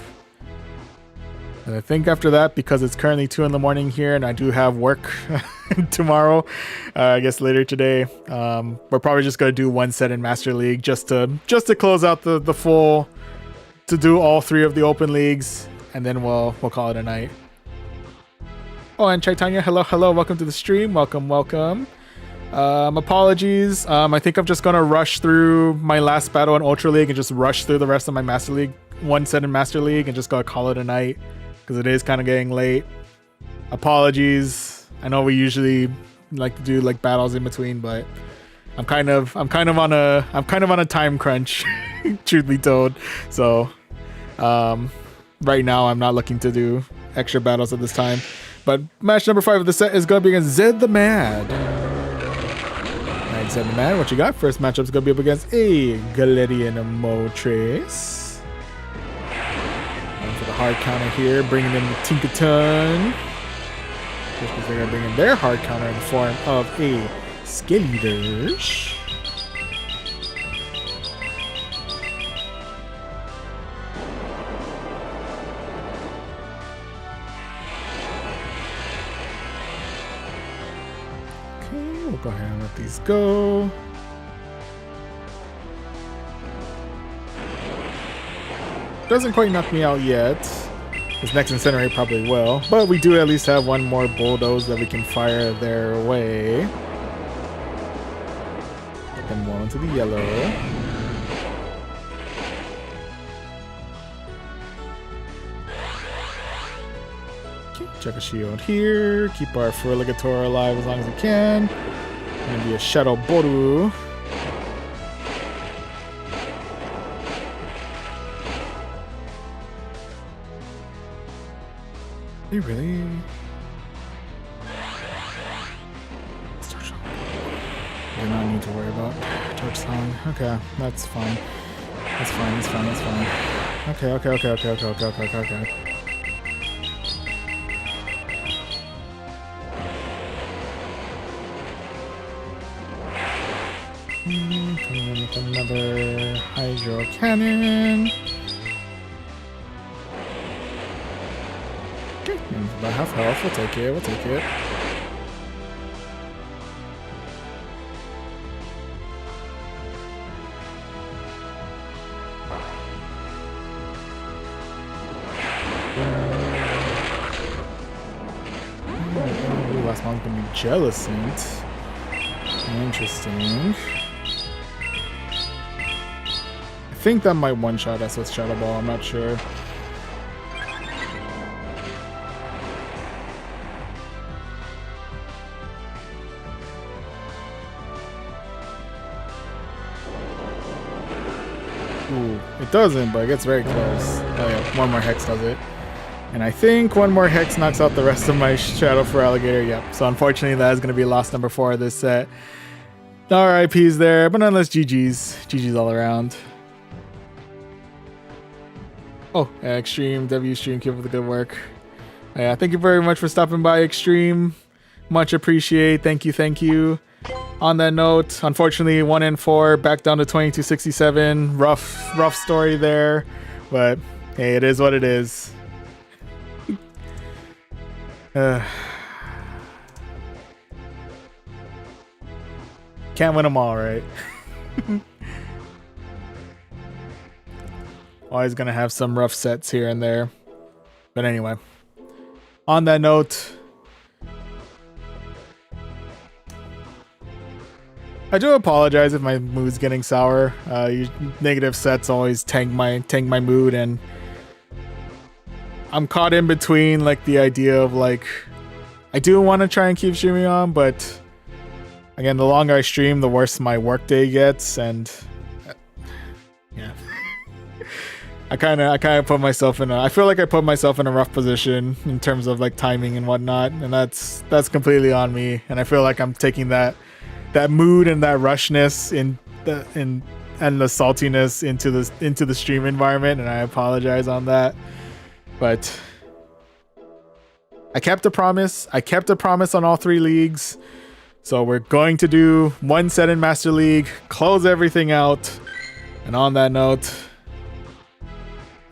And I think after that, because it's currently 2 in the morning here and I do have work tomorrow, I guess later today, we're probably just going to do one set in Master League just to close out the full, to do all 3 of the open leagues, and then we'll call it a night. Oh, and Chaitanya, hello, welcome to the stream. Welcome. Apologies. I think I'm just going to rush through my last battle in Ultra League and just rush through the rest of my Master League, one set in Master League, and just go call it a night. Because it is kind of getting late. Apologies. I know we usually like to do like battles in between, but I'm kind of on a time crunch, truth be told. So right now I'm not looking to do extra battles at this time. But match number 5 of the set is going to be against Zed the Mad. Alright, Zed the Mad, what you got? First matchup is going to be up against a Galedian Motrace. For the hard counter here, bringing in the Tinkaton. Just because they're going to bring in their hard counter in the form of a Skeleators. Okay, we'll go ahead and let these go. Doesn't quite knock me out yet. This next Incinerate probably will. But we do at least have one more Bulldoze that we can fire their way. Put them well into the yellow. Okay, check a shield here. Keep our Feraligator alive as long as we can. Gonna be a Shadow Boru. You really? Do not need to worry about Torch Song. Okay, that's fine. That's fine. Okay. Coming in with another Hydro Cannon. About half health, we'll take it. Ooh, last one's gonna be Jellicent. Interesting. I think that might one-shot us with Shadow Ball, I'm not sure. Ooh, it doesn't, but it gets very close. Oh yeah, one more Hex does it. And I think one more Hex knocks out the rest of my Shadow for Alligator. Yep, so unfortunately that is going to be loss number 4 of this set. RIPs there, but nonetheless GG's. GG's all around. Oh, Extreme, W Stream, keep up the good work. Yeah, thank you very much for stopping by, Extreme. Much appreciate. Thank you. On that note, unfortunately, 1 and 4, back down to 2267. Rough story there, but hey, it is what it is. Can't win them all, right? Always gonna have some rough sets here and there, but anyway. On that note, I do apologize if my mood's getting sour. Negative sets always tank my mood, and I'm caught in between like the idea of like I do want to try and keep streaming on, but again, the longer I stream, the worse my workday gets, and yeah. I kind of put myself in I feel like I put myself in a rough position in terms of like timing and whatnot, and that's completely on me, and I feel like I'm taking that mood and that rushness and the saltiness into the stream environment, and I apologize on that. But I kept a promise. On all 3 leagues. So we're going to do 1 set in Master League, close everything out. And on that note,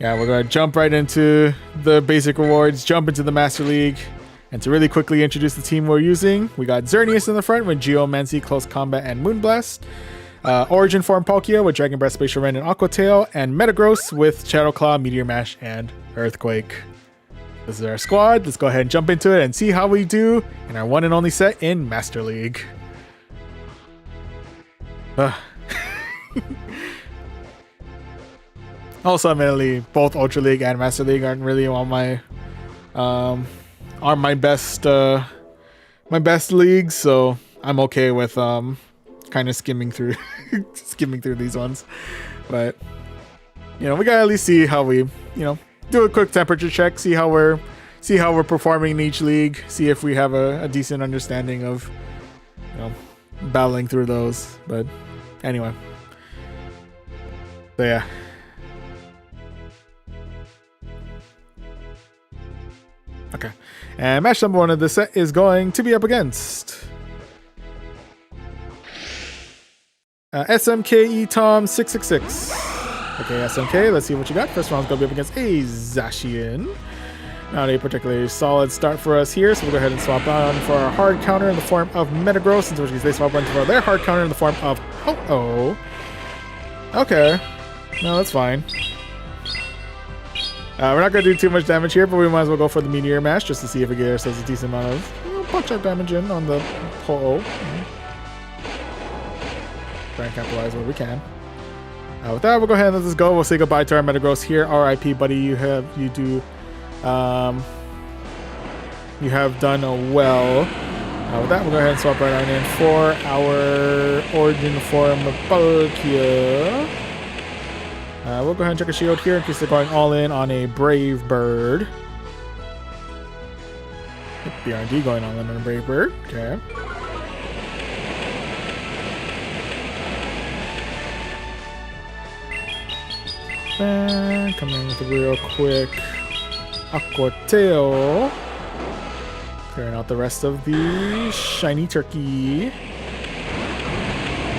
Yeah, we're going to jump right into the basic rewards, jump into the Master League. And to really quickly introduce the team we're using, we got Xerneas in the front with Geomancy, Close Combat, and Moonblast. Origin Form Palkia with Dragon Breath, Spatial Rend, and Aqua Tail. And Metagross with Shadow Claw, Meteor Mash, and Earthquake. This is our squad. Let's go ahead and jump into it and see how we do in our one and only set in Master League. Also, admittedly, both Ultra League and Master League aren't really on my my best leagues, so I'm okay with kind of skimming through these ones. But we gotta at least see how we do a quick temperature check, see how we're performing in each league, see if we have a decent understanding of battling through those. But anyway, so yeah. Okay, and match number 1 of the set is going to be up against SMKE Tom 666. Okay, SMK, let's see what you got. First round's going to be up against a Zacian. Not a particularly solid start for us here, so we'll go ahead and swap on for our hard counter in the form of Metagross, into which case they swap on for their hard counter in the form of Ho-Oh. Okay, no, that's fine. We're not going to do too much damage here, but we might as well go for the Meteor Mash just to see if we get ourselves a decent amount of punch-out damage in on the Ho-Oh. Try and capitalize where we can. With that, we'll go ahead and let this go. We'll say goodbye to our Metagross here. R.I.P. buddy, you have done well. With that, we'll go ahead and swap right on in for our Origin Form Palkia. We'll go ahead and check a shield here in case they're going all in on a Brave Bird. BRD going all in on a Brave Bird. Okay. And come in with a real quick Aqua Tail. Clearing out the rest of the Shiny Turkey.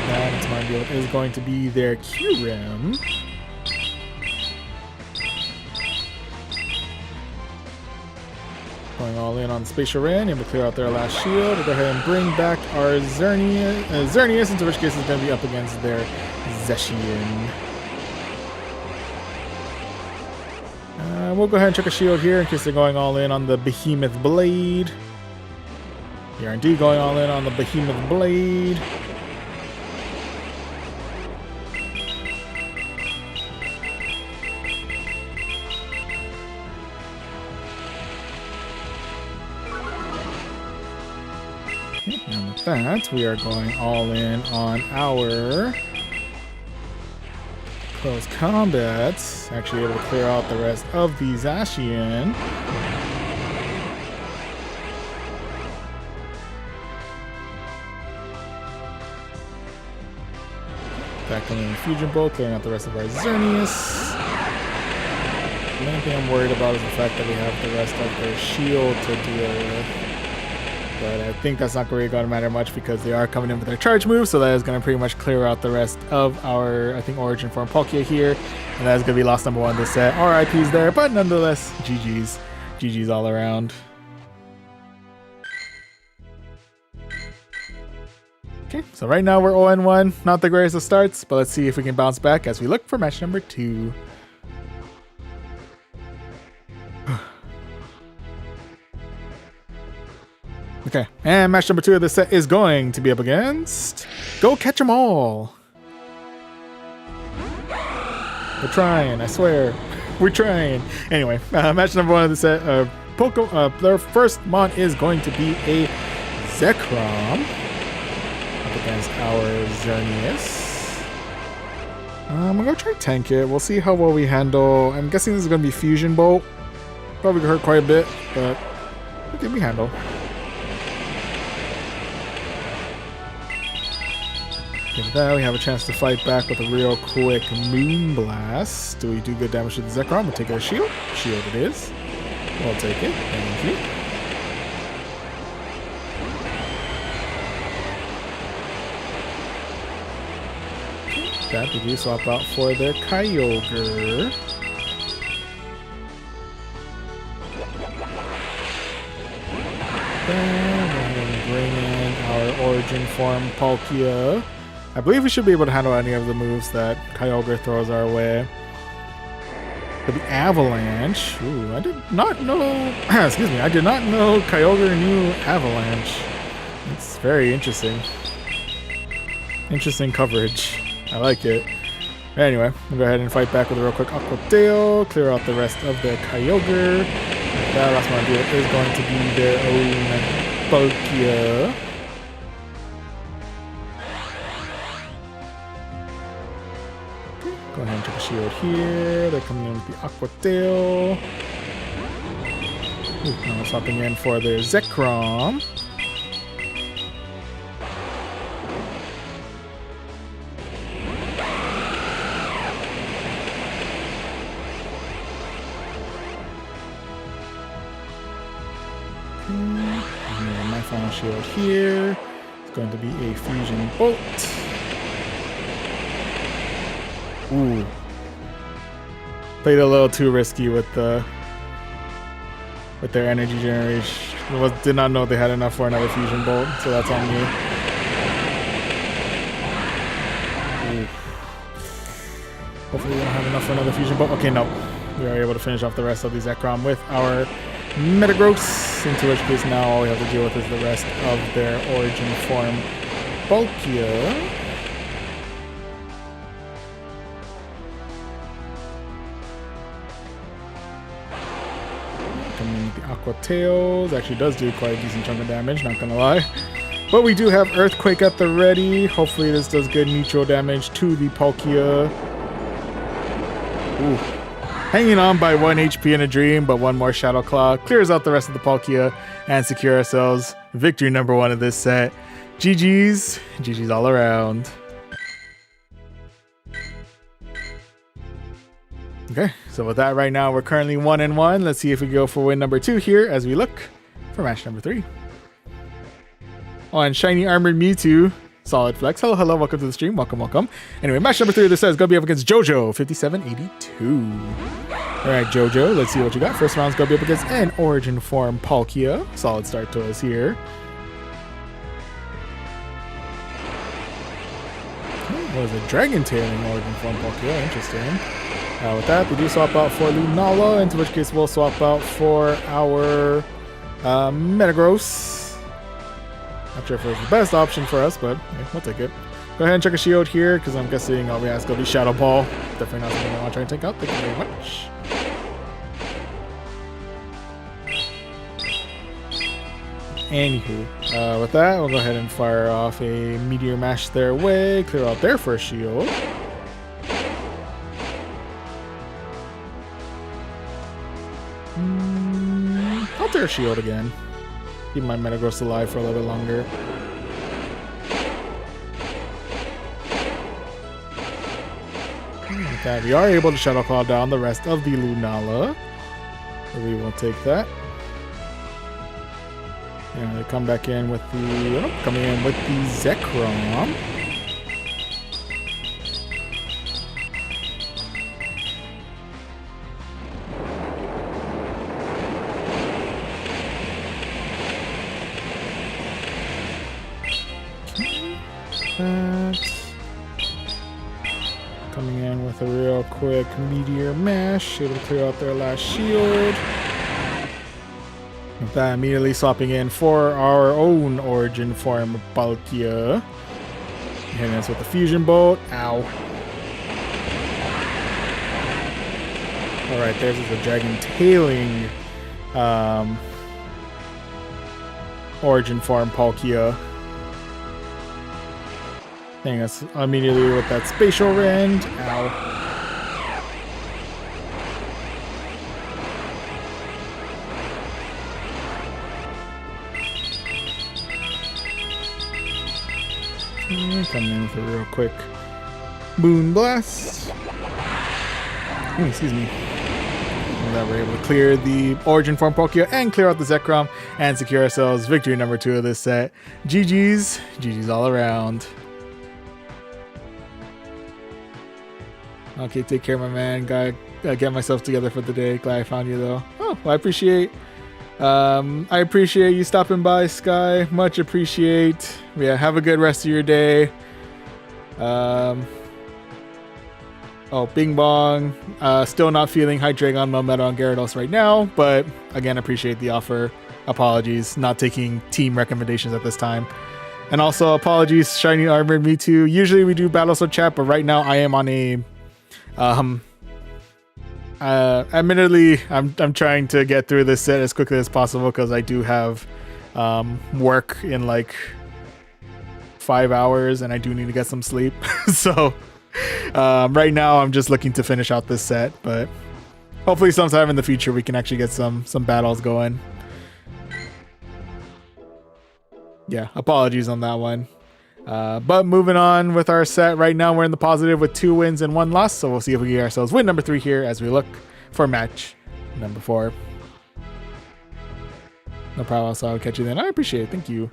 That into my deal is going to be their Q-Rim. Going all in on Spatial Rend, able to clear out their last shield. We'll go ahead and bring back our Xerneas, into which case it's going to be up against their Zacian. We'll go ahead and check a shield here in case they're going all in on the Behemoth Blade. The R&D going all in on the Behemoth Blade. And with that, we are going all in on our Close Combats. Actually able to clear out the rest of the Zacian. Back in the Fusion Bolt, clearing out the rest of our Xerneas. The main thing I'm worried about is the fact that we have the rest of their shield to deal with. But I think that's not really going to matter much because they are coming in with their charge move, so that is going to pretty much clear out the rest of our, I think, Origin Form Palkia here. And that is going to be loss number 1 this set. RIP's there, but nonetheless, GG's. GG's all around. Okay, so right now we're 0-1. Not the greatest of starts, but let's see if we can bounce back as we look for match number 2. Okay, and match number 2 of this set is going to be up against Go Catch 'Em All. We're trying, I swear. We're trying. Anyway, match number 1 of the set. Their first mon is going to be a Zekrom up against our Xerneas. I'm gonna try tank it. We'll see how well we handle. I'm guessing this is gonna be Fusion Bolt. Probably hurt quite a bit, but what can we handle? With that, we have a chance to fight back with a real quick Moonblast. Do we do good damage to the Zekrom? We'll take our shield. Shield it is. We'll take it. Thank you. That we do swap out for the Kyogre. Bring in our origin form, Palkia. I believe we should be able to handle any of the moves that Kyogre throws our way. But the Avalanche. Ooh, I did not know. Excuse me, I did not know Kyogre knew Avalanche. It's very interesting. Interesting coverage. I like it. Anyway, we'll go ahead and fight back with a real quick Aqua Tail. Clear out the rest of the Kyogre. That last one is going to be their own Palkia. Go ahead and check a shield here. They're coming in with the Aqua Tail. Now swapping in for their Zekrom. My final shield here. It's going to be a Fusion Bolt. Ooh. Played a little too risky with their energy generation. Did not know they had enough for another Fusion Bolt, so that's on me. Ooh. Hopefully we don't have enough for another Fusion Bolt. Okay, no. We are able to finish off the rest of the Zekrom with our Metagross, into which case now all we have to deal with is the rest of their origin form, Palkia. Coming in with the Aqua Tails, actually does do quite a decent chunk of damage, not gonna lie. But we do have Earthquake at the ready. Hopefully this does good neutral damage to the Palkia. Ooh. Hanging on by 1 HP in a dream, but one more Shadow Claw clears out the rest of the Palkia and secure ourselves victory number 1 of this set. GG's. GG's all around. Okay, so with that right now, we're currently 1-1. Let's see if we go for win number 2 here as we look for match number 3. On Shiny Armored Mewtwo. Solid flex. Hello, hello. Welcome to the stream. Welcome, welcome. Anyway, match number 3 of this set is going to be up against JoJo, 5782. All right, JoJo, let's see what you got. First round's going to be up against an Origin Form Palkia. Solid start to us here. What is it? Dragon Tailing Origin Form Palkia. Interesting. With that, we do swap out for Lunala, into which case we'll swap out for our Metagross. Not sure if it was the best option for us, but yeah, we'll take it. Go ahead and check a shield here, because I'm guessing all we have is going to be Shadow Ball. Definitely not something I want to try and take out. Thank you very much. Anywho, with that, we'll go ahead and fire off a Meteor Mash their way, clear out their first shield. I'll tear shield again. Keep my Metagross alive for a little bit longer. With that, we are able to Shadow Claw down the rest of the Lunala. So we will take that. And they come back in with the coming in with the Zekrom. Coming in with a real quick Meteor Mash, able to clear out their last shield. With that, immediately swapping in for our own Origin Form Palkia. Hitting us with the Fusion Bolt. Ow. Alright, there's the Dragon Tailing Origin Form Palkia. Hitting us immediately with that Spatial Rend. Ow. Coming in with a real quick Moon Blast. Ooh, excuse me. And that we're able to clear the Origin Form Palkia and clear out the Zekrom and secure ourselves victory number 2 of this set. GG's. GG's all around. Okay, take care, my man. Gotta get myself together for the day. Glad I found you, though. Oh, well, I appreciate I appreciate you stopping by, Sky. Much appreciate. Yeah, have a good rest of your day. Oh, Bing Bong. Still not feeling Hydreigon, Melmetal, and Gyarados right now, but again, appreciate the offer. Apologies, not taking team recommendations at this time. And also apologies, Shiny Armored Mewtwo. Usually we do Battle Sword chat, but right now I am on a admittedly, I'm trying to get through this set as quickly as possible because I do have work in like 5 hours and I do need to get some sleep. So right now I'm just looking to finish out this set, but hopefully sometime in the future we can actually get some battles going. Yeah, apologies on that one. But moving on with our set, right now we're in the positive with 2 wins and 1 loss, so we'll see if we get ourselves win number 3 here as we look for match number 4. No problem, so I'll catch you then. I appreciate it, thank you.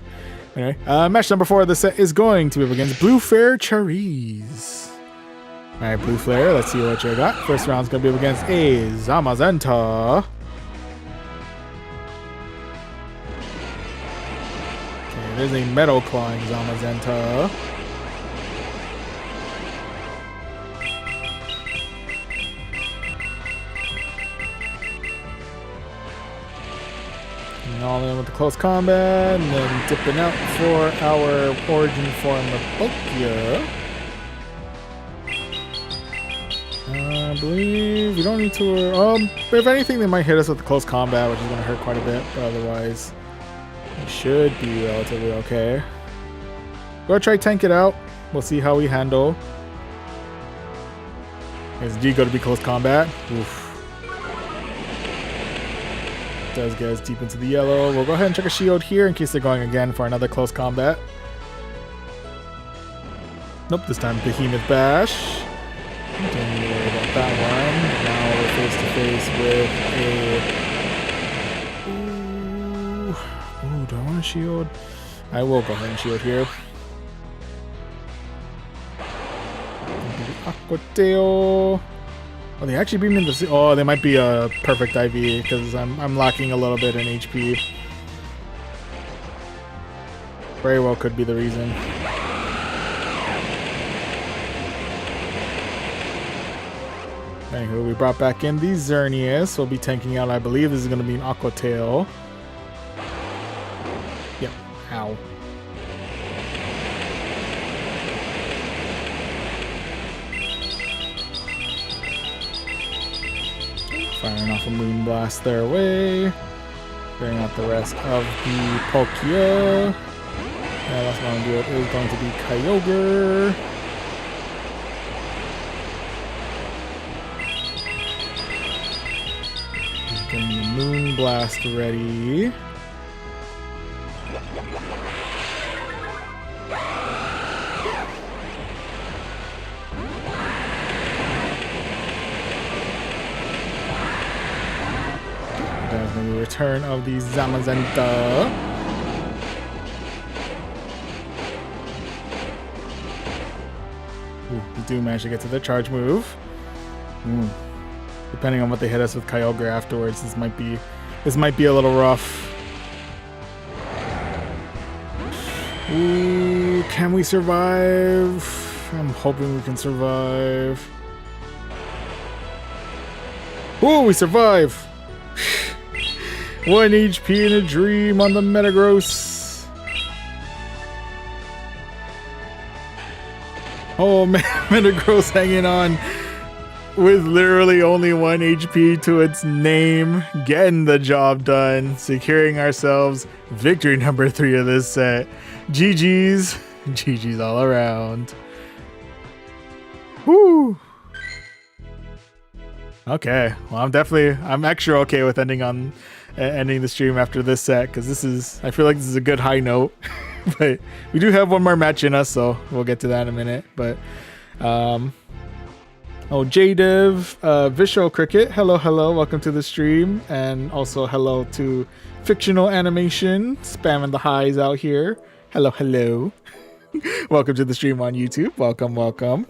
Anyway, match number 4 of the set is going to be against Blue Flare Cherries. Alright, Blue Flare, let's see what you got. First round's going to be against a Zamazenta. There's a Metal Clawing Zamazenta. And all in with the close combat, and then dipping out for our origin form of Palkia. I believe you don't need to. If anything, they might hit us with the close combat, which is going to hurt quite a bit, but otherwise. It should be relatively okay. Go try tank it out. We'll see how we handle. Is G going to be close combat? Oof. Does get us deep into the yellow. We'll go ahead and check a shield here in case they're going again for another close combat. Nope, this time Behemoth Bash. Don't need to worry about that one. Now we're face to face with a... Ooh, do I want to shield? I will go ahead and shield here. Aqua Tail. Oh, they actually beat me in the... Oh, they might be a perfect IV because I'm lacking a little bit in HP. Very well could be the reason. Anywho, we brought back in the Xerneas. We'll be tanking out, I believe this is going to be an Aqua Tail. Yep. Ow. Firing off a Moonblast their way. Clearing out the rest of the Palkia. And that's going to do it is going to be Kyogre. Getting the Moonblast ready. There's the return of the Zamazenta. Ooh, we do manage to get to the charge move. Depending on what they hit us with Kyogre afterwards, this might be a little rough. Ooh, can we survive? I'm hoping we can survive. Ooh, we survive! 1 HP in a dream on the Metagross. Oh man, Metagross hanging on with literally only 1 HP to its name, getting the job done, securing ourselves victory number 3 of this set. GG's. GG's all around. Woo! Okay, well I'm extra okay with ending the stream after this set, because I feel like this is a good high note. But we do have one more match in us, so we'll get to that in a minute. But oh, JDev, Visual Cricket, hello, welcome to the stream. And also hello to Fictional Animation, spamming the highs out here. Hello. Welcome to the stream on YouTube. Welcome.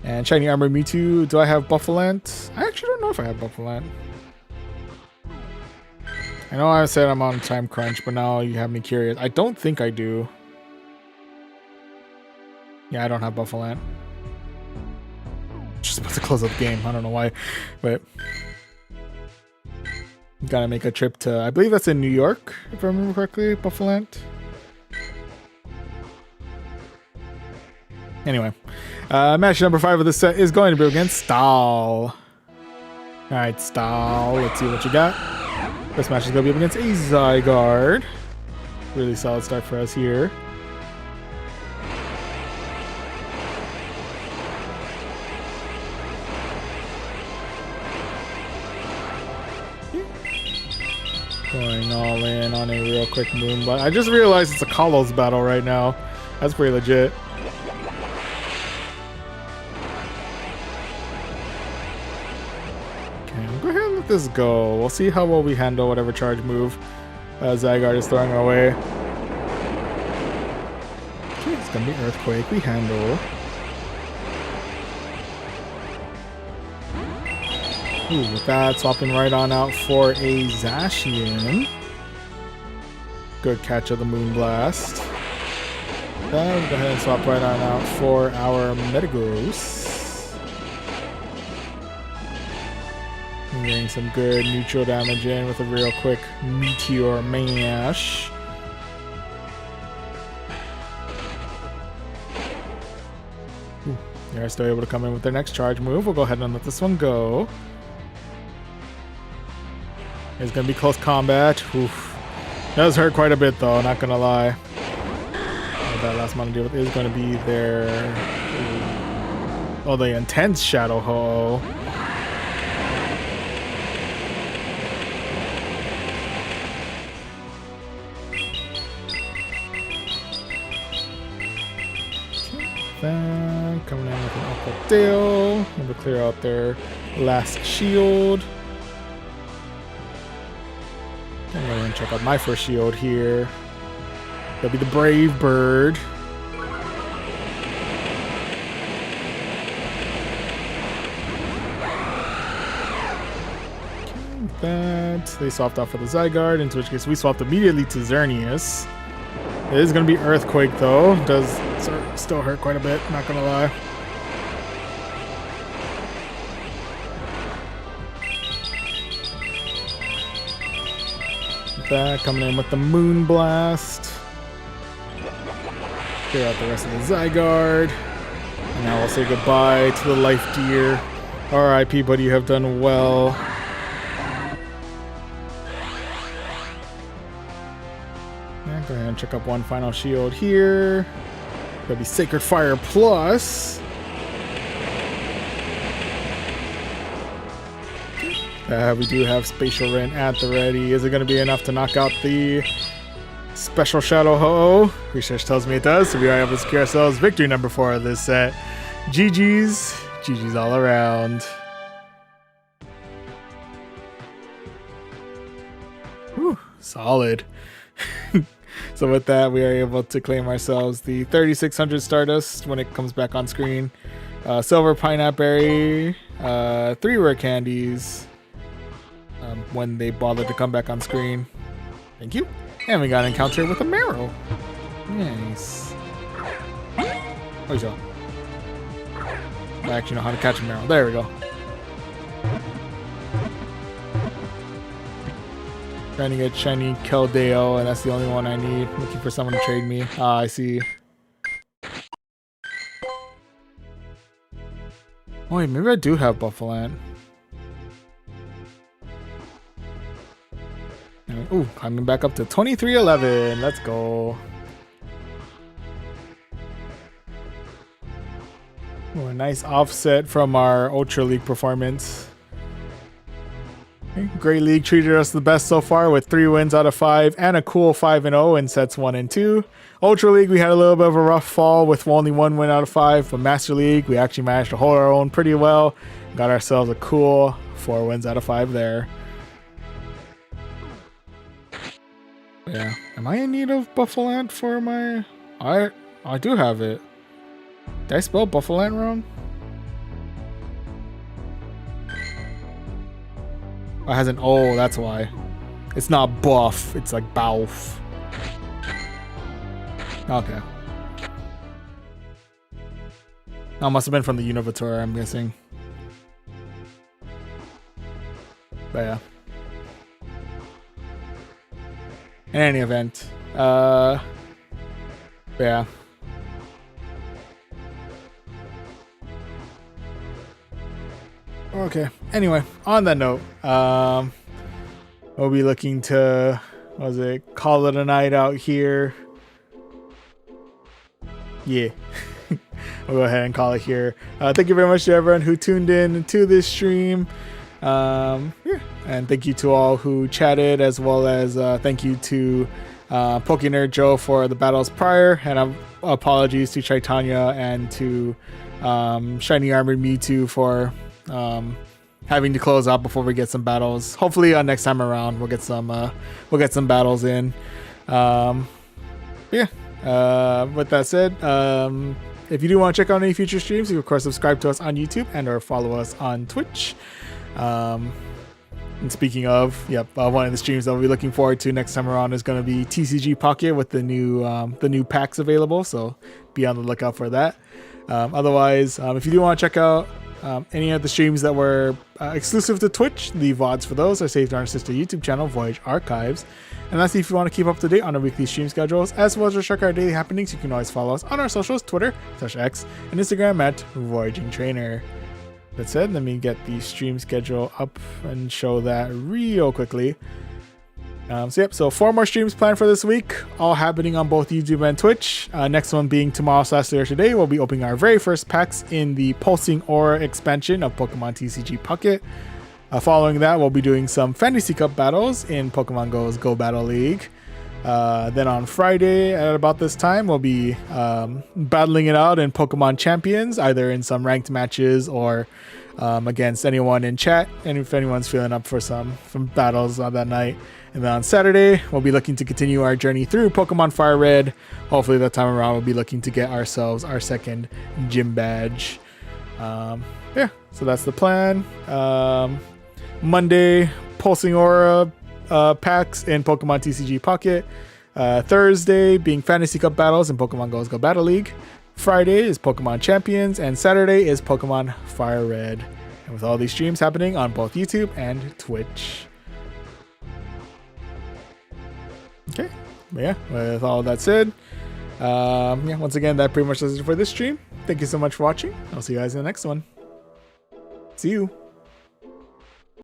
And Shiny Armor Mewtwo, do I have Buffalant? I actually don't know if I have Buffalant. I know I said I'm on time crunch, but now you have me curious. I don't think I do. Yeah, I don't have Buffalo. Just about to close out the game. I don't know why, but gotta make a trip to, I believe that's in New York, if I remember correctly, Buffalo. Anyway, match number 5 of the set is going to be against Stahl. Alright, Stahl, let's see what you got. This match is going to be up against a Zygarde. Really solid start for us here. Going all in on a real quick Moonblast. I just realized it's a Kalos battle right now. That's pretty legit. Go ahead and let this go. We'll see how well we handle whatever charge move Zygarde is throwing our way. Okay, it's gonna be Earthquake. We handle. Ooh, with that, swapping right on out for a Zacian. Good catch of the Moonblast. Then we'll go ahead and swap right on out for our Metagross. Getting some good neutral damage in with a real quick Meteor Mash. They're still able to come in with their next charge move. We'll go ahead and let this one go. It's going to be close combat. Oof. Does hurt quite a bit though, not going to lie. What that last one to deal with is going to be their... Oh, the intense Shadow Ho. Coming in with an Aqua Tail. I'm going to clear out their last shield. I'm going to check out my first shield here. That'll be the Brave Bird. Okay, that. They swapped off for the Zygarde, in which case we swapped immediately to Xerneas. It is going to be Earthquake though. Does still hurt quite a bit, not going to lie. That coming in with the Moonblast. Clear out the rest of the Zygarde. And now we'll say goodbye to the Life Deer. RIP, buddy, you have done well. Go ahead and check up one final shield here. That'll be Sacred Fire Plus. We do have Spatial Rent at the ready. Is it going to be enough to knock out the Special Shadow Ho-Oh? Research tells me it does, so we are able to secure ourselves victory number 4 of this set. GG's. GG's all around. Whew, solid. So with that, we are able to claim ourselves the 3600 Stardust when it comes back on screen. Silver Pineapple Berry, 3 rare candies when they bother to come back on screen. Thank you. And we got an encounter with a Marrow. Nice. Oh, so. I actually know how to catch a Marrow. There we go. Trying to get shiny Keldeo, and that's the only one I need. Looking for someone to trade me. Ah, I see. Oh, wait, maybe I do have Buffalo. Ooh, climbing back up to 2311. Let's go. Ooh, a nice offset from our Ultra League performance. Great League treated us the best so far with 3 wins out of 5 and a cool 5-0 in sets 1 and 2. Ultra League, we had a little bit of a rough fall with only 1 win out of 5, but Master League, we actually managed to hold our own pretty well. Got ourselves a cool 4 wins out of 5 there. Yeah, am I in need of Buffalo for my... I do have it. Did I spell Buffalo wrong? Oh, it has an O, that's why. It's not buff. It's like bauf. Okay. That must have been from the Univator, I'm guessing. But yeah. In any event, yeah. Okay. Anyway, on that note, we'll be looking to, what was it, call it a night out here. Yeah. We'll go ahead and call it here. Thank you very much to everyone who tuned in to this stream. Yeah. And thank you to all who chatted, as well as thank you to PokeNerd Joe for the battles prior, and apologies to Chaitanya and to Shiny Armored Mewtwo for having to close out before we get some battles. Hopefully next time around we'll get some battles in. Yeah. With that said, if you do want to check out any future streams, you can of course subscribe to us on YouTube and or follow us on Twitch. And speaking of, one of the streams that we'll be looking forward to next time around is going to be TCG Pocket with the new packs available. So be on the lookout for that. Otherwise, if you do want to check out any of the streams that were exclusive to Twitch, the VODs for those are saved on our sister YouTube channel, Voyage Archives. And lastly, if you want to keep up to date on our weekly stream schedules, as well as check our daily happenings, you can always follow us on our socials, Twitter/X, and Instagram at Voyaging Trainer. That said, let me get the stream schedule up and show that real quickly. So 4 more streams planned for this week, all happening on both YouTube and Twitch. Next one being tomorrow/later today, we'll be opening our very first packs in the Pulsing Aura expansion of Pokemon TCG Pocket. Following that, we'll be doing some Fantasy Cup battles in Pokemon Go's Go Battle League. Then on Friday at about this time, we'll be battling it out in Pokemon Champions, either in some ranked matches or against anyone in chat, and if anyone's feeling up for some battles on that night. And then on Saturday, we'll be looking to continue our journey through Pokemon Fire Red. Hopefully that time around, we'll be looking to get ourselves our second gym badge. Yeah, so that's the plan. Monday, Pulsing Aura packs in Pokemon TCG Pocket. Thursday being Fantasy Cup battles in Pokemon Go's Go Battle League. Friday is Pokemon Champions, and Saturday is Pokemon Fire Red. And with all these streams happening on both YouTube and Twitch. Okay, yeah, with all that said, once again, that pretty much does it for this stream. Thank you so much for watching. I'll see you guys in the next one. See you.